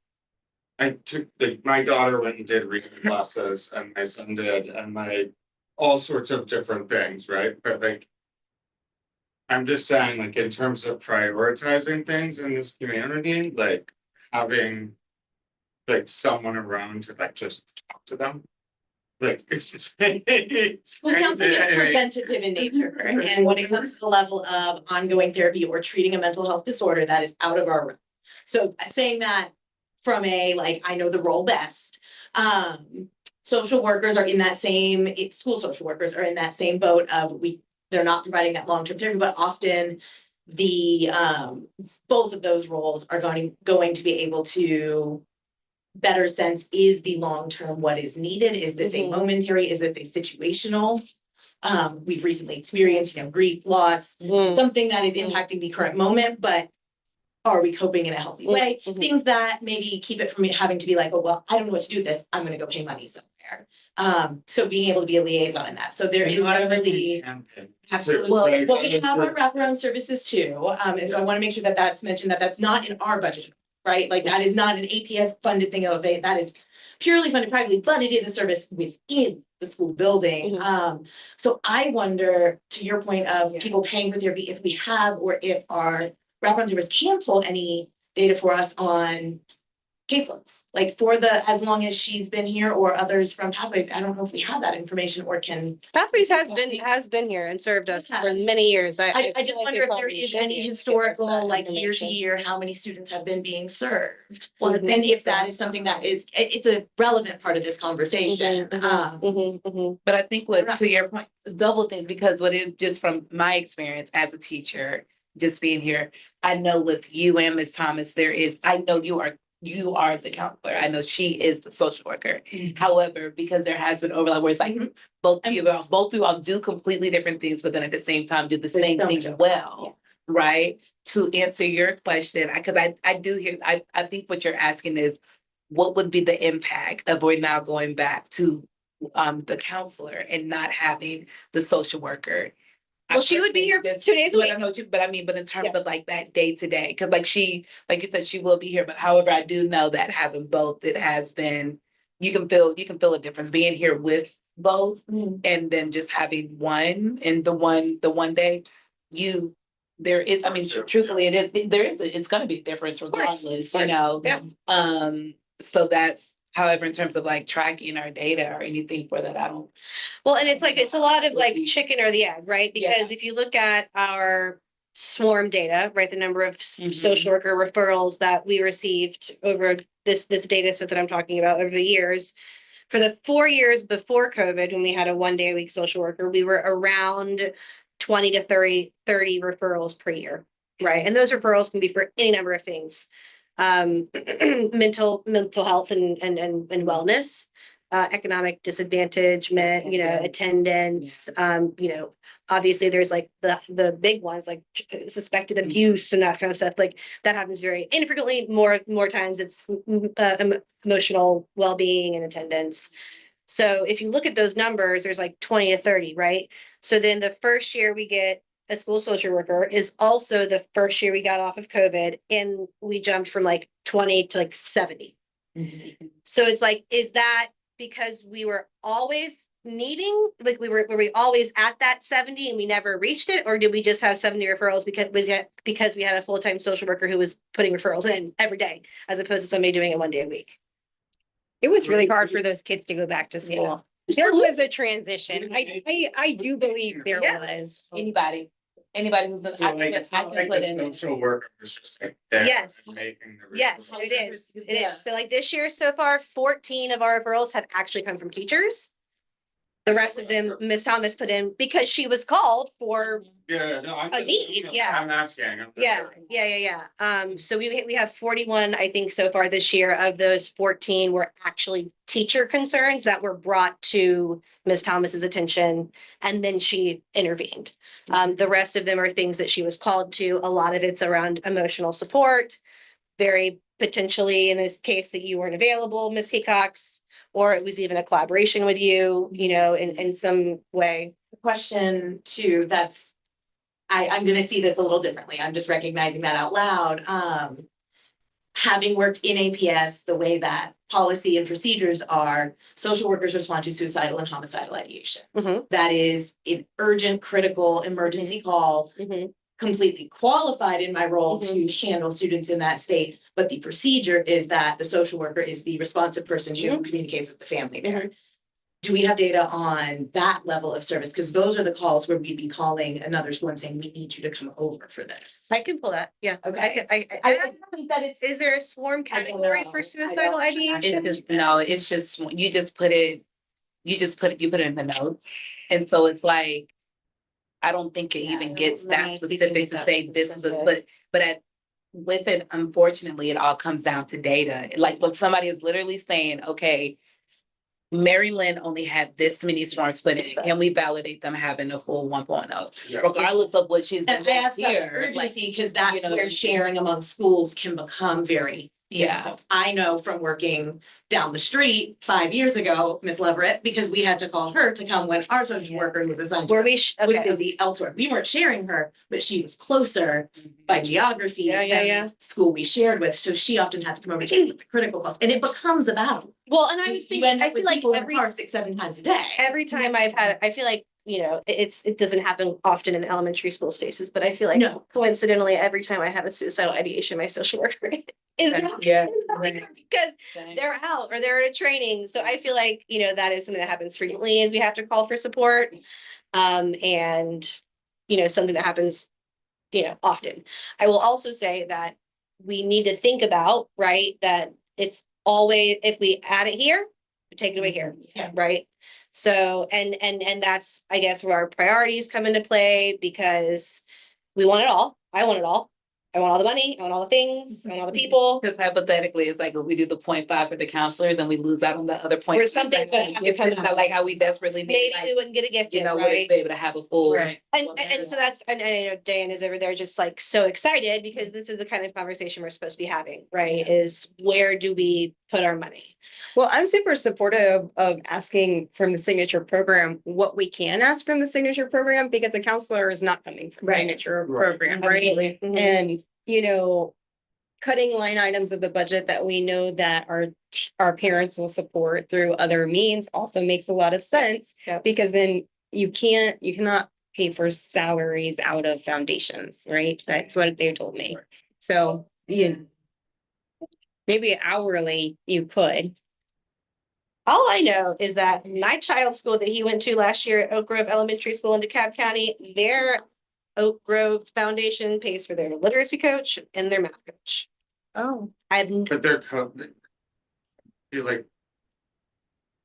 I took, like, my daughter went and did reading classes and my son did, and all sorts of different things, right? But like. I'm just saying, like, in terms of prioritizing things in this community, like, having. Like, someone around to like just talk to them. Like, it's just. School counseling is preventative in nature, and when it comes to the level of ongoing therapy or treating a mental health disorder, that is out of our realm. So saying that from a, like, I know the role best. Social workers are in that same, school social workers are in that same boat of they're not providing that long-term therapy, but often the, both of those roles are going to be able to better sense, is the long-term what is needed? Is this a Mhm. momentary? Is this a situational? We've recently experienced, grief, loss, Mm. something that is impacting the current moment, but are we coping in a healthy way? Mhm. Things that maybe keep it from having to be like, oh, well, I don't know what to do with this. I'm gonna go pay money somewhere. So being able to be a liaison in that. So there is definitely. Absolutely. Well, Well, we have our wraparound services too. And so I want to make sure that that's mentioned, that that's not in our budget, right? Like that is not an APS funded thing. That is purely funded privately, but it is a service within the school building. So I wonder, to your point of people paying for therapy, if we have, or if our wraparound service can pull any data for us on caseloads, like for the, as long as she's been here or others from Pathways. I don't know if we have that information or can. Pathways has been here and served us for many years. I feel just like wonder they if there probably is should any give us historical, that like year to information. year, how many students have been being served. Well, I And think if that is something that is, it's a relevant part of this conversation. But I think what, to your point, double think, because what it, just from my experience as a teacher, just being here, I know with you and Ms. Thomas, I know you are the counselor. I know she is the social worker. However, because there has been overlap where it's like both of you all do completely different things, but then at the same time do the same don't thing joke. well, right? To answer your question, because I do hear, I think what you're asking is, what would be the impact of we're now going back to the counselor and not having the social worker? Well, she would be here 2 days a But week. I know, but I mean, but in terms of like that day to day, because like like you said, she will be here, but however, I do know that having both, it has been, you can feel a difference being here with both and then just having one and the one day, there is, I mean, truthfully, it's gonna be a difference regardless, you know? Yeah. So that's, however, in terms of like tracking our data or anything for that, I don't. Well, and it's like, it's a lot of like Would be- chicken or the egg, right? Yeah. Because if you look at our swarm data, right, the number of Mhm. social worker referrals that we received over this data set that I'm talking about over the years. For the 4 years before COVID, when we had a 1 day a week social worker, we were around 20 to 30 referrals per year, right? And those referrals can be for any number of things. Mental health and wellness, economic disadvantagement, attendance, obviously there's like the big ones like suspected abuse and that kind of stuff. Like that happens very infrequently. More times it's emotional well-being and attendance. So if you look at those numbers, there's like 20 to 30, right? So then the first year we get a school social worker is also the first year we got off of COVID, and we jumped from like 20 to like 70. So it's like, is that because we were always needing, like were we always at that 70 and we never reached it? Or did we just have 70 referrals because we had a full-time social worker who was putting referrals in every day, as opposed to somebody doing it 1 day a week? It was really hard for those kids to go back to school. There was a transition. I do believe there Yeah. was. Anybody who's been. So like, it's not like the social worker is just like there. Yes. and making the Yes, referral. it is. It Yeah. is. So like this year so far, 14 of our referrals have actually come from teachers. The rest of them, Ms. Thomas put in because she was called for, Yeah, no, I'm. A need, yeah. I'm asking. I'm just yeah. So we have 41, I think, so far this year. Of those 14 were actually teacher concerns that were brought to Ms. Thomas's attention, and then she intervened. The rest of them are things that she was called to. A lot of it's around emotional support, very potentially in this case that you weren't available, Ms. Hecox, or it was even a collaboration with you, in some way. Question two, that's, I'm gonna see this a little differently. I'm just recognizing that out loud. Having worked in APS, the way that policy and procedures are, social workers respond to suicidal and homicidal ideation. Mhm. That is an urgent, critical, emergency call, completely qualified in my role to handle students in that state. But the procedure is that the social worker is the responsive person who communicates with the family there. Do we have data on that level of service? Because those are the calls where we'd be calling another school and saying, we need you to come over for this. I can pull that, yeah. Okay. I don't think that it's, is there a swarm category for suicidal ideation? It's just, you put it in the notes. And so it's like, I don't think it even gets that specific to say this is, with it, unfortunately, it all comes down to data. Like when somebody is literally saying, okay, Mary Lynn only had this many swarms put in, can we validate them having a full 1.0? Yeah. Regardless of what she's. And I ask about the here, urgency, because that's you know, where sharing among schools can become very Yeah. difficult. I know from working down the street 5 years ago, Miss Leverett, because we had to call her to come when our social worker was assigned to Were us. we, Was okay, busy elsewhere. We weren't sharing her, but she was closer by geography Yeah, yeah, than the school we shared with. So she often had to come over to take the critical calls, and it becomes a battle. well, and I was You thinking, end I up with feel like people in the car 6-7 times a day. every time I feel like you know, it doesn't happen often in elementary school spaces, but I feel like No. coincidentally, every time I have a suicidal ideation, my social worker is Yeah. because they're out or they're at a training. So I feel like, you know, that is something that happens frequently is we have to call for support. And, you know, something that happens, you know, often. I will also say that we need to think about, right, that it's always, if we add it here, we take it away here, right? So, and that's, I guess, where our priorities come into play because we want it all. I want it all. I want all the money, I want all the things, I want all the people. Because hypothetically, it's like if we do the 0.5 for the counselor, then we lose out on the other point. Or something, but It's not like how we desperately need, maybe we like, wouldn't get a gift, you know, right? wouldn't be able to have a full. Right. And so that's, and I know Dan is over there just like so excited because this is the kind of conversation we're supposed to be having, right? Is where do we put our money? Well, I'm super supportive of asking from the signature program what we can ask from the signature program because a counselor is not coming from the Right. signature Right. program, right? Mhm. And, you know, cutting line items of the budget that we know that our parents will support through other means also makes a lot of sense. Yep. Because then you cannot pay for salaries out of foundations, right? That's what they told me. So, maybe hourly you could. All I know is that my child's school that he went to last year at Oak Grove Elementary School in DeKalb County, their Oak Grove Foundation pays for their literacy coach and their math coach. Oh. I've, But they're feel like.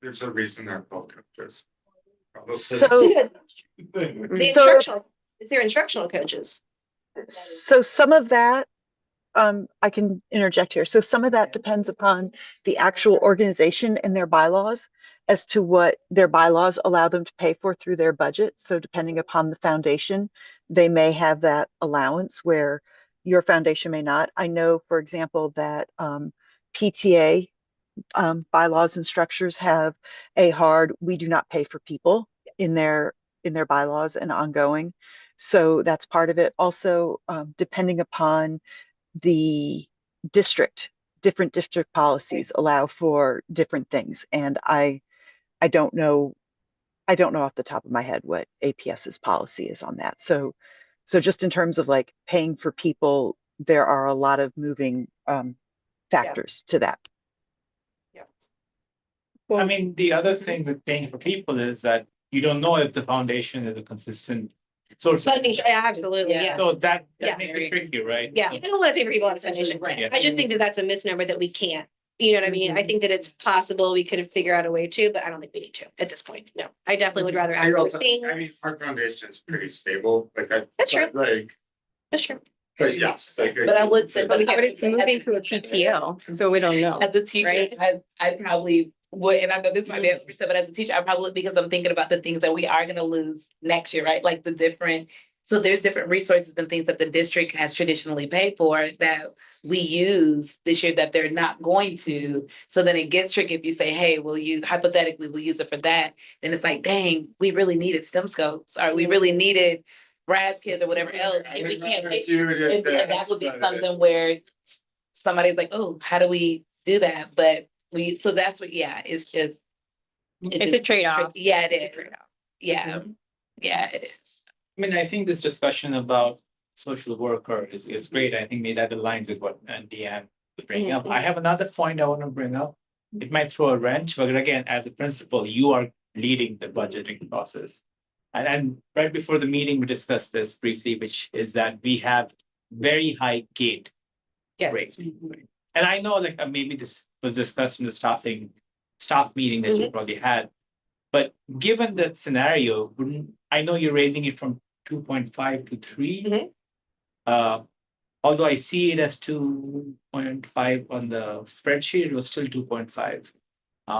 There's a reason they're both coaches. Probably. So, the So- instructional, it's their instructional coaches. so some of that, I can interject here. So some of that depends upon the actual organization and their bylaws as to what their bylaws allow them to pay for through their budget. So depending upon the foundation, they may have that allowance where your foundation may not. I know, for example, that PTA bylaws and structures have a hard, we do not pay for people in their bylaws and ongoing. So that's part of it. Also, depending upon the district, different district policies allow for different things. And I don't know off the top of my head what APS's policy is on that. So just in terms of like paying for people, there are a lot of moving factors to that. I mean, the other thing with paying for people is that you don't know if the foundation is a consistent source. of Funding, income. absolutely, yeah. So that Yeah. makes it tricky, right? Yeah, I don't want to pay for people on a foundation. Right. I just think that that's a misnomer that we can't. You know what I mean? I think that it's possible we could figure out a way to, but I don't think we need to at this point. No, I definitely would rather ask those I mean, things. our foundation is pretty stable, like That's true. like, That's true. but yes. Like, But I would say. But it's moving to a PTO, so we don't know. As a teacher, Right. I probably would, and I know this might be a percent, but as a teacher, I probably, because I'm thinking about the things that we are gonna lose next year, right? Like the different, so there's different resources and things that the district has traditionally paid for that we use this year that they're not going to. So then it gets tricky if you say, hey, hypothetically, we'll use it for that. Then it's like, dang, we really needed STEM scopes, or we really needed RAS kids or whatever else. And we can't pay. And that would be something where somebody's like, oh, how do we do that? But so that's what, yeah, it's just. It's a trade-off. Yeah, it is. Yeah, yeah, it is. I mean, I think this discussion about social worker is great. I think maybe that aligns with what Deanne was bringing up. I have another point I want to bring up. It might throw a wrench, but again, as a principal, you are leading the budgeting process. And right before the meeting, we discussed this briefly, which is that we have very high gate rates. And I know like maybe this was discussed in the staff meeting that you probably had. But given that scenario, I know you're raising it from 2.5 to 3. Although I see it as 2.5 on the spreadsheet, it was still 2.5.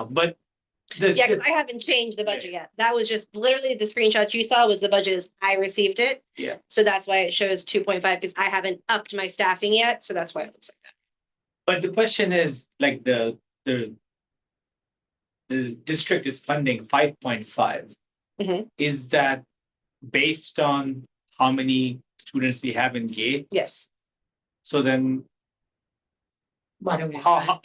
But this, Yeah, because I haven't changed the budget yet. That was just literally the screenshot you saw was the budget as I received it. Yeah. So that's why it shows 2.5 because I haven't upped my staffing yet. So that's why it looks like that. but the question is like the district is funding 5.5. Is that based on how many students we have in gate? Yes. So then how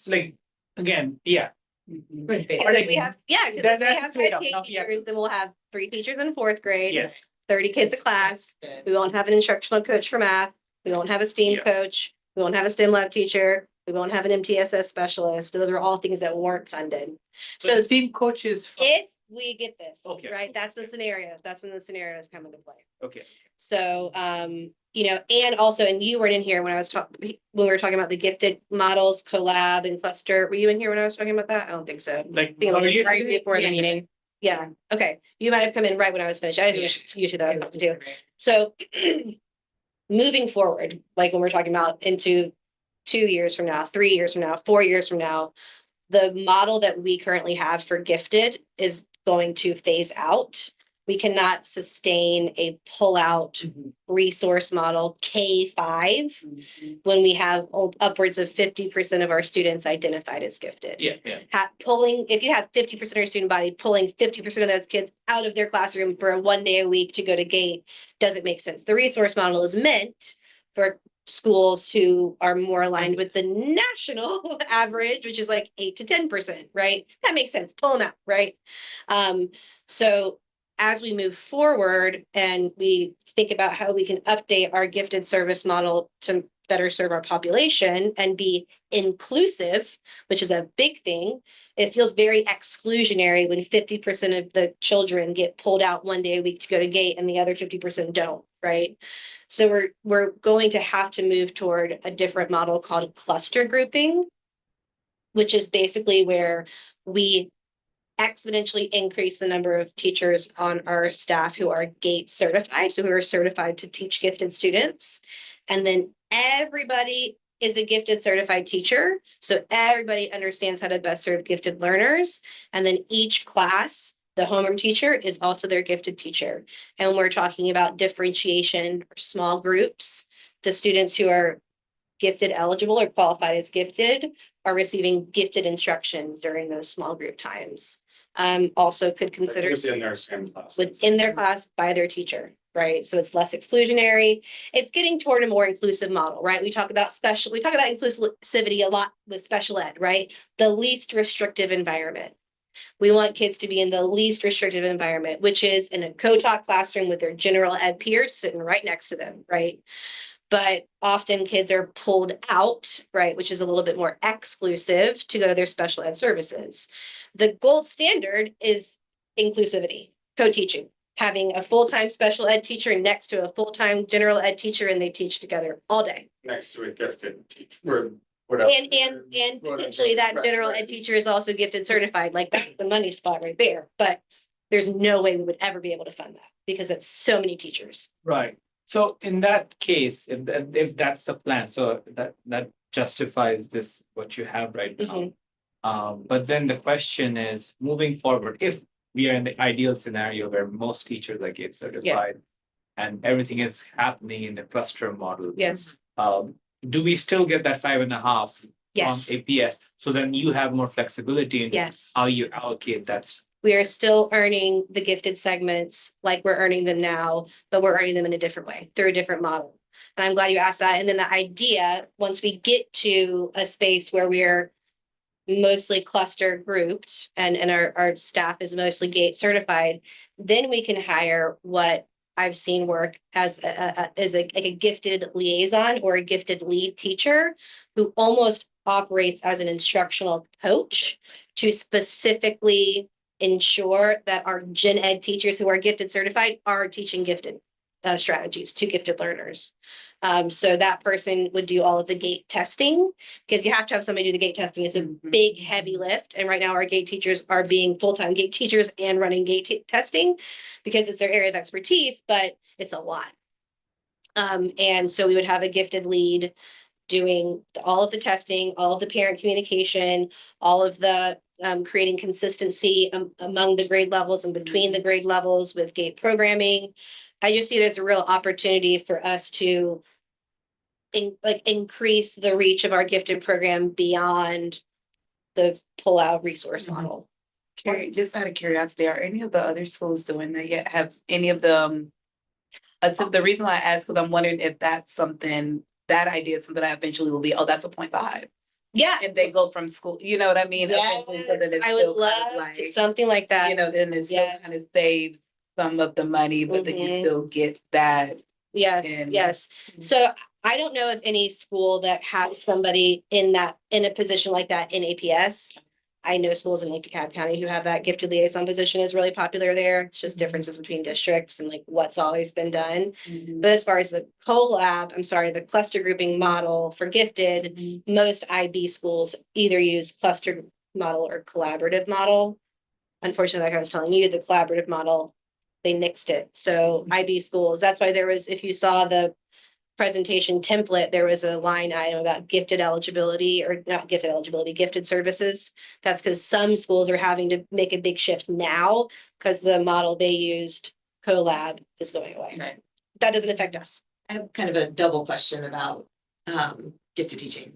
like again, yeah. Right. Because But if we have, yeah, because That- if we that's have trade 5 off. K Now, yeah. teachers, then we'll have 3 teachers in 4th grade. Yes. 30 kids a class. We won't have an instructional coach for math. We won't have a STEAM Yeah. coach. We won't have a STEM lab teacher. We won't have an MTSS specialist. Those are all things that weren't funded. So So the team coaches. if we get this, Okay. right, that's the scenario. That's when the scenarios come into play. Okay. So, and also, and you weren't in here when I was talking, when we were talking about the gifted models, collab and cluster. Were you in here when I was talking about that? I don't think so. Like. Think it was earlier Right today? before the Yeah. meeting. Yeah, okay. You might have come in right when I was finished. I think it was just you two that I was talking to. So moving forward, like when we're talking about into 2 years from now, 3 years from now, 4 years from now, the model that we currently have for gifted is going to phase out. We cannot sustain a pull-out resource model K-5 when we have upwards of 50% of our students identified as gifted. Yeah, yeah. If you have 50% of your student body pulling 50% of those kids out of their classroom for a 1 day a week to go to GATE doesn't make sense. The resource model is meant for schools who are more aligned with the national average, which is like 8 to 10%, right? That makes sense. Pull them out, right? So as we move forward and we think about how we can update our gifted service model to better serve our population and be inclusive, which is a big thing, it feels very exclusionary when 50% of the children get pulled out 1 day a week to go to GATE and the other 50% don't, right? So we're going to have to move toward a different model called cluster grouping, which is basically where we exponentially increase the number of teachers on our staff who are GATE certified, so who are certified to teach gifted students. And then everybody is a gifted certified teacher. So everybody understands how to best serve gifted learners. And then each class, the homeroom teacher is also their gifted teacher. And when we're talking about differentiation or small groups, the students who are gifted eligible or qualified as gifted are receiving gifted instruction during those small group times. Also could consider Within their same class. within their class by their teacher, right? So it's less exclusionary. It's getting toward a more inclusive model, right? We talk about inclusivity a lot with special ed, right? The least restrictive environment. We want kids to be in the least restrictive environment, which is in a co-taught classroom with their general ed peers sitting right next to them, right? But often kids are pulled out, right, which is a little bit more exclusive to go to their special ed services. The gold standard is inclusivity, co-teaching, having a full-time special ed teacher next to a full-time general ed teacher, and they teach together all day. Next to a gifted teacher, or whatever. And potentially that general ed teacher is also gifted certified, like that's the money spot right there. But there's no way we would ever be able to fund that because it's so many teachers. Right. So in that case, if that's the plan, so that justifies this, what you have right now. But then the question is, moving forward, if we are in the ideal scenario where most teachers are GATE certified and everything is happening in the cluster model. Yes. Do we still get that 5.5 from Yes. APS? So then you have more flexibility in Yes. how you allocate that. We are still earning the gifted segments like we're earning them now, but we're earning them in a different way, through a different model. And I'm glad you asked that. And then the idea, once we get to a space where we're mostly cluster grouped and our staff is mostly GATE certified, then we can hire what I've seen work as a gifted liaison or a gifted lead teacher who almost operates as an instructional coach to specifically ensure that our gen ed teachers who are gifted certified are teaching gifted strategies to gifted learners. So that person would do all of the GATE testing because you have to have somebody do the GATE testing. It's a big, heavy lift. And right now our GATE teachers are being full-time GATE teachers and running GATE testing because it's their area of expertise, but it's a lot. And so we would have a gifted lead doing all of the testing, all of the parent communication, all of the creating consistency among the grade levels and between the grade levels with GATE programming. I just see it as a real opportunity for us to increase the reach of our gifted program beyond the pull-out resource model. Carrie, just out of curiosity, are any of the other schools doing that yet? Have any of them? So the reason why I ask, because I'm wondering if that's something, that idea is something that eventually will be, oh, that's a 0.5. Yeah. if they go from school, you know what I mean? Yes, So that it's I still would kind of love like, something like that. you know, and it still Yes. kind of saves some of the money, but then you Mhm. still get that. Yes, And- yes. So I don't know of any school that has somebody in a position like that in APS. I know schools in Lake DeKalb County who have that gifted liaison position is really popular there. It's just differences between districts and like what's always been done. But as far as the the cluster grouping model for gifted, most IB schools either use cluster model or collaborative model. Unfortunately, like I was telling you, the collaborative model, they nixed it. So IB schools, that's why there was, if you saw the presentation template, there was a line item about gifted eligibility or not gifted eligibility, gifted services. That's because some schools are having to make a big shift now because the model they used, CoLab, is going away. Right. That doesn't affect us. I have kind of a double question about gifted teaching.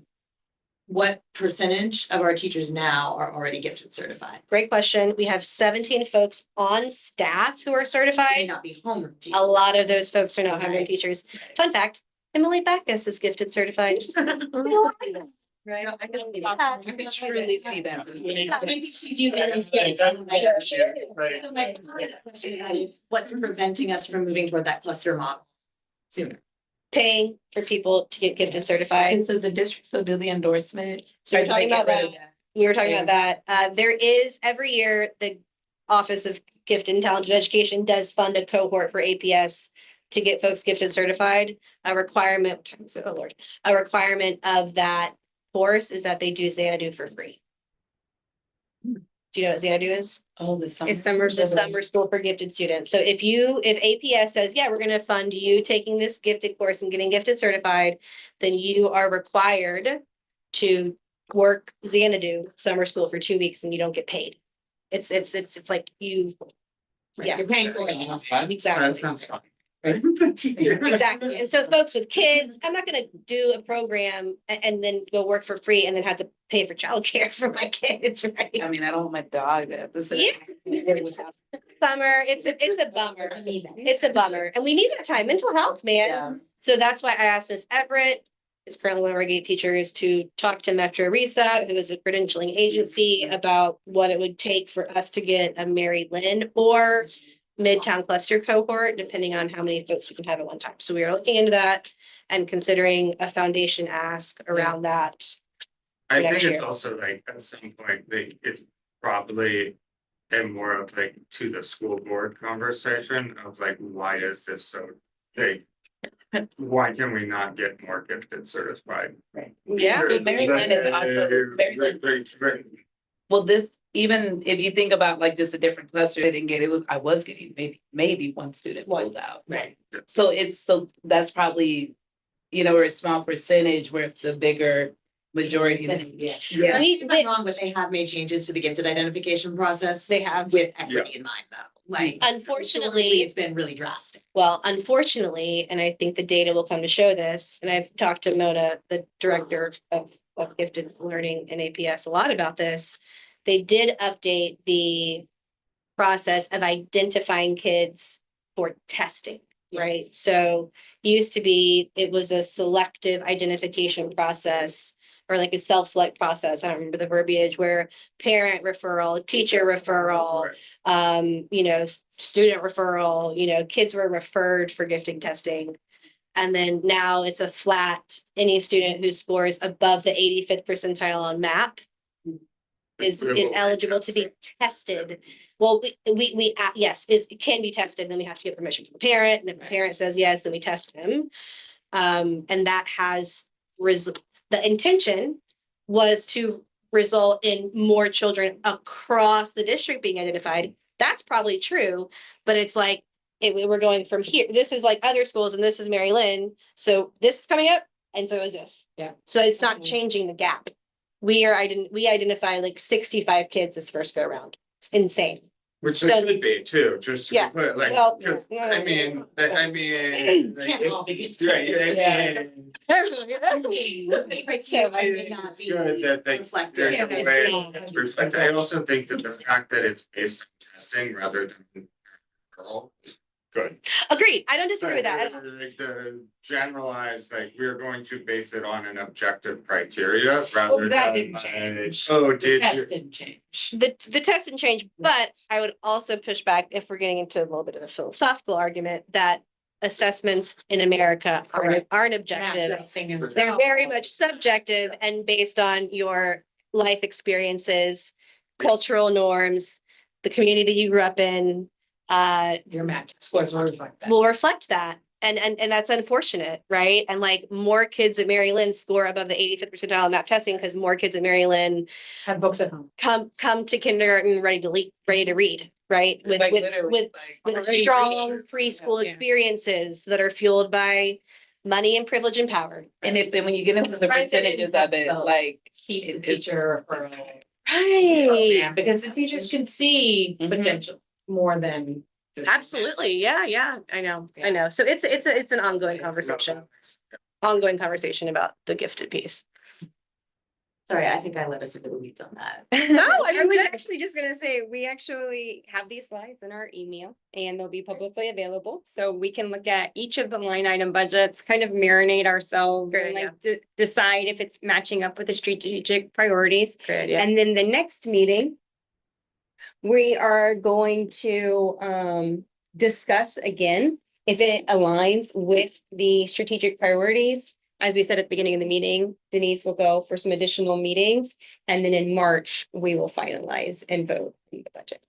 What percentage of our teachers now are already gifted certified? Great question. We have 17 folks on staff who are May certified. not be homeroom teachers. A lot of those folks are not homeroom Right. teachers. Fun fact, Emily Backus is gifted certified. Right. I can truly see that. Maybe she's using her skills. My question about is what's preventing us from moving toward that cluster model sooner? Paying for people to get gifted certified. And so the district still do the endorsement. So we're Or do talking they get about rid of that. We were talking about that. There is every year, the Office of Gifted and Talented Education does fund a cohort for APS to get folks gifted certified. A requirement, oh Lord, a requirement of that course is that they do Xanadu for free. Do you know what Xanadu is? Oh, the summer. It's summer It's a summer school for gifted students. So if APS says, yeah, we're gonna fund you taking this gifted course and getting gifted certified, then you are required to work Xanadu summer school for 2 weeks and you don't get paid. It's like you. Yeah, You're paying for it. Exactly. That sounds fun. Exactly. And so folks with kids, I'm not gonna do a program and then go work for free and then have to pay for childcare for my kids, right? I mean, I don't want my dog to have to Yeah. Summer, it's a bummer. It's a bummer. And we need that time. Mental health, man. Yeah. So that's why I asked Miss Everett, who's currently one of our gate teachers, to talk to Metro Resa, who is a credentialing agency, about what it would take for us to get a Mary Lynn or Midtown cluster cohort, depending on how many folks we can have at one time. So we are looking into that and considering a foundation ask around that. I think next it's year. also like at some point, it's probably and more of like to the school board conversation of like, why is this so big? Why can we not get more gifted certified? Yeah. But Mary Lynn is also, Mary Lynn, well, this, even if you think about like just a different cluster, I didn't get, I was getting maybe one student pulled out. Right. So that's probably, you know, or a small percentage where the bigger majority. Yeah. Nothing wrong with they have made changes to the gifted identification process. They have. With equity in mind, though. Like, Unfortunately, it's been really drastic. well, unfortunately, and I think the data will come to show this, and I've talked to Mona, the director of gifted learning in APS, a lot about this. They did update the process of identifying kids for testing, right? So used to be, it was a selective identification process or like a self-select process. I don't remember the verbiage, where parent referral, teacher referral, student referral, kids were referred for gifting testing. And then now it's a flat, any student who scores above the 85th percentile on MAP is eligible to be tested. Well, yes, it can be tested, then we have to get permission from the parent, and if the parent says yes, then we test them. And that has the intention was to result in more children across the district being identified. That's probably true, but it's like, we're going from here. This is like other schools and this is Mary Lynn. So this is coming up and so is this. Yeah. So it's not changing the gap. We identify like 65 kids this first go around. It's insane. Which So- there should be too, just to Yeah, put like, well, because yeah. I mean. Can't all be gifted. Right, So I may not it's be good that they, reflected. there's a way it's reflected. I also think that the fact that it's based on testing rather than. Girl, good. Agreed. I don't disagree with that. I don't- Like the generalized, like, we're going to base it on an objective criteria rather that than didn't change. oh, The did test you? didn't change. The test didn't change, but I would also push back if we're getting into a little bit of a philosophical argument that assessments in America aren't objective. They're very much subjective and based on your life experiences, cultural norms, the community that you grew up in, Your math scores will reflect that. will reflect that. And that's unfortunate, right? And like more kids at Mary Lynn score above the 85th percentile in map testing because more kids at Mary Lynn Have books at home. come to kindergarten ready to read, right? With Like with literally, with like, with already strong reading. preschool Yeah. experiences that are fueled by money and privilege and power. And when you get into the Surprised they percentages didn't of it, have the like. Keep the it's- teacher or. Right. Because the teachers can see Mhm. potential more than. just- Absolutely. Yeah. I know. Yeah. I know. So it's an ongoing conversation. Ongoing conversation about the gifted piece. Sorry, I think I let us into the weeds on that. No, I I mean, was good. actually just gonna say, we actually have these slides in our email and they'll be publicly available. So we can look at each of the line item budgets, kind of marinate ourselves Great and like decide if it's matching up with the strategic priorities. Good, yeah. And then the next meeting, we are going to discuss again if it aligns with the strategic priorities. As we said at the beginning of the meeting, Denise will go for some additional meetings. And then in March, we will finalize and vote on the budget.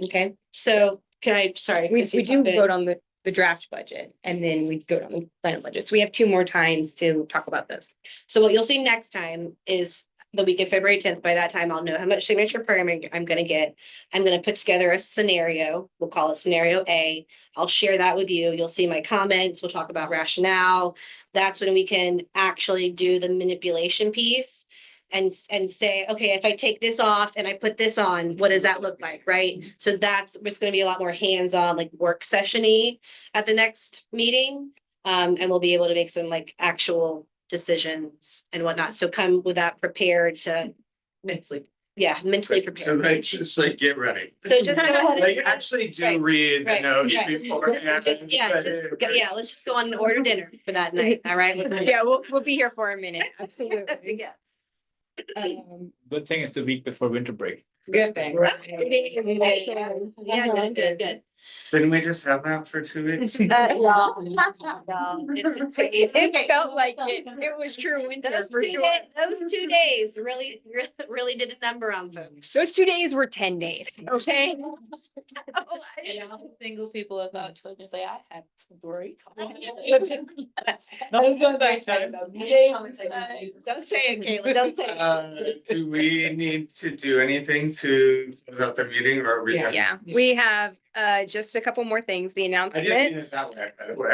Okay, So can I, sorry. we Chrissy, do pop in. vote on the draft budget and then we vote on the final budget. So we have 2 more times to talk about this. So what you'll see next time is the week of February 10th. By that time, I'll know how much signature programming I'm gonna get. I'm gonna put together a scenario. We'll call it scenario A. I'll share that with you. You'll see my comments. We'll talk about rationale. That's when we can actually do the manipulation piece and say, okay, if I take this off and I put this on, what does that look like, right? So it's gonna be a lot more hands-on, like work session-y at the next meeting. And we'll be able to make some like actual decisions and whatnot. So come with that prepared to, mentally So prepared. like, just like, get ready. So just go ahead and. Like, actually do Right, read the right, notes right. before. Let's just go on and order dinner for that night, all right? Yeah, we'll be here for a minute. Absolutely. Yeah. Good thing it's the week before winter break. Good thing. Yeah, good. Didn't we just have that for 2 weeks? No. It felt like it. It was true winter for sure. Those 2 days really did a number on folks. Those 2 days were 10 days, okay? Single people about children say, I had great. Don't say it, Caitlin, don't say it. Do we need to do anything to close out the meeting or? are we good? Yeah, we have just a couple more things, the I didn't mean it announcements. that way, by the way.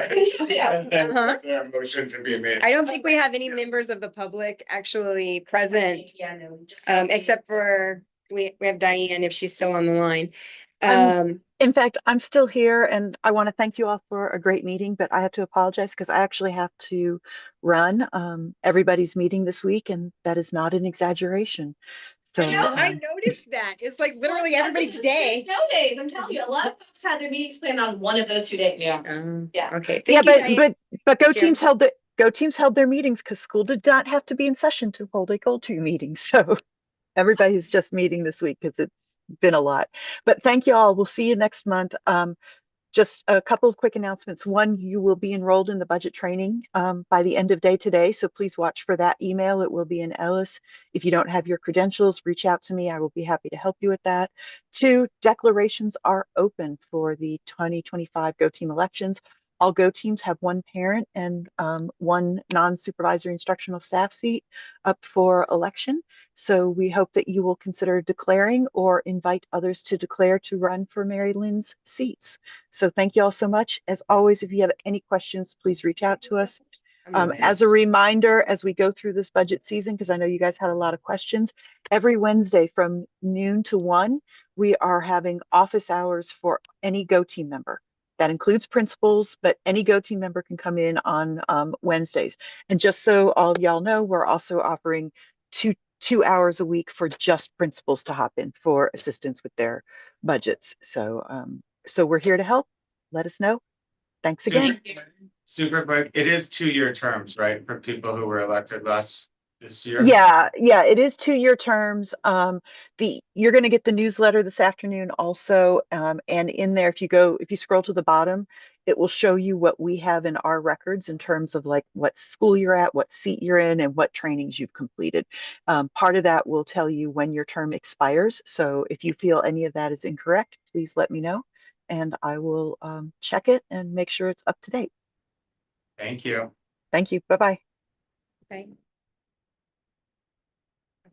Uh-huh. There are motion to be made. I don't think we have any members of the public actually present, except for, we have Diane if she's still on the line. In fact, I'm still here and I want to thank you all for a great meeting, but I have to apologize because I actually have to run everybody's meeting this week and that is not an exaggeration. So I noticed that. It's like literally everybody today. No days, I'm telling you, a lot of folks had their meetings planned on one of those 2 days. Yeah. Yeah. Okay. yeah, Thank you, Diane. but Go Sarah. Teams held their meetings because school did not have to be in session to hold a Go-To meeting. So everybody's just meeting this week because it's been a lot. But thank you all. We'll see you next month. Just a couple of quick announcements. One, you will be enrolled in the budget training by the end of day today. So please watch for that email. It will be in Ellis. If you don't have your credentials, reach out to me. I will be happy to help you with that. 2, declarations are open for the 2025 Go Team elections. All Go Teams have 1 parent and 1 non-supervisory instructional staff seat up for election. So we hope that you will consider declaring or invite others to declare to run for Mary Lynn's seats. So thank you all so much. As always, if you have any questions, please reach out to us. As a reminder, as we go through this budget season, because I know you guys had a lot of questions, every Wednesday from noon to 1, we are having office hours for any Go Team member. That includes principals, but any Go Team member can come in on Wednesdays. And just so all of y'all know, we're also offering two hours a week for just principals to hop in for assistance with their budgets. So we're here to help. let us know. Thanks again. Super quick, it is 2-year terms, right, for people who were elected this year? Yeah, it is 2-year terms. You're gonna get the newsletter this afternoon also. And in there, if you scroll to the bottom, it will show you what we have in our records in terms of like what school you're at, what seat you're in, and what trainings you've completed. Part of that will tell you when your term expires. So if you feel any of that is incorrect, please let me know. And I will check it and make sure it's up to date. Thank you. Thank you. Bye-bye. Okay.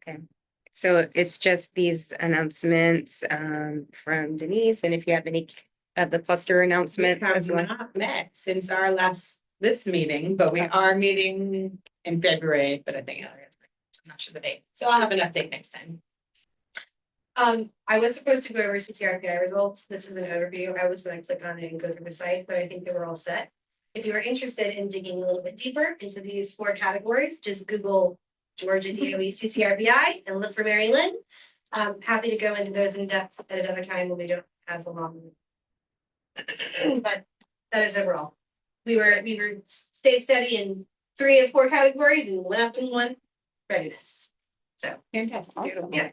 Okay, so it's just these announcements from Denise, and if you have any of the cluster announcement We as have well. not met since our this meeting, but we are meeting in February, but I think, I'm not sure the date, so I'll have an update next time. I was supposed to go over CTRPI results. This is an overview. I was gonna click on it and go through the site, but I think they were all set. If you are interested in digging a little bit deeper into these 4 categories, just Google Georgia DOE CCRBI and look for Mary Lynn. I'm happy to go into those in depth at another time when we don't have a long. But that is overall. We were stayed steady in 3 of 4 categories and went up in 1 readiness. So, Fantastic. Awesome. yeah.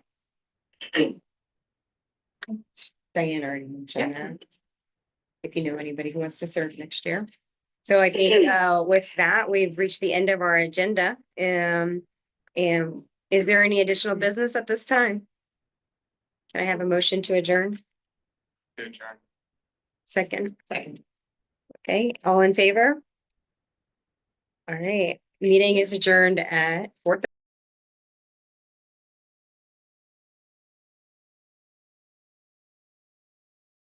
Diane already mentioned that. If you know anybody who wants to serve next year. So I think with that, we've reached the end of our agenda. And is there any additional business at this time? Can I have a motion to adjourn? Good job. Second. Okay, all in favor? All right, meeting is adjourned at 4:30.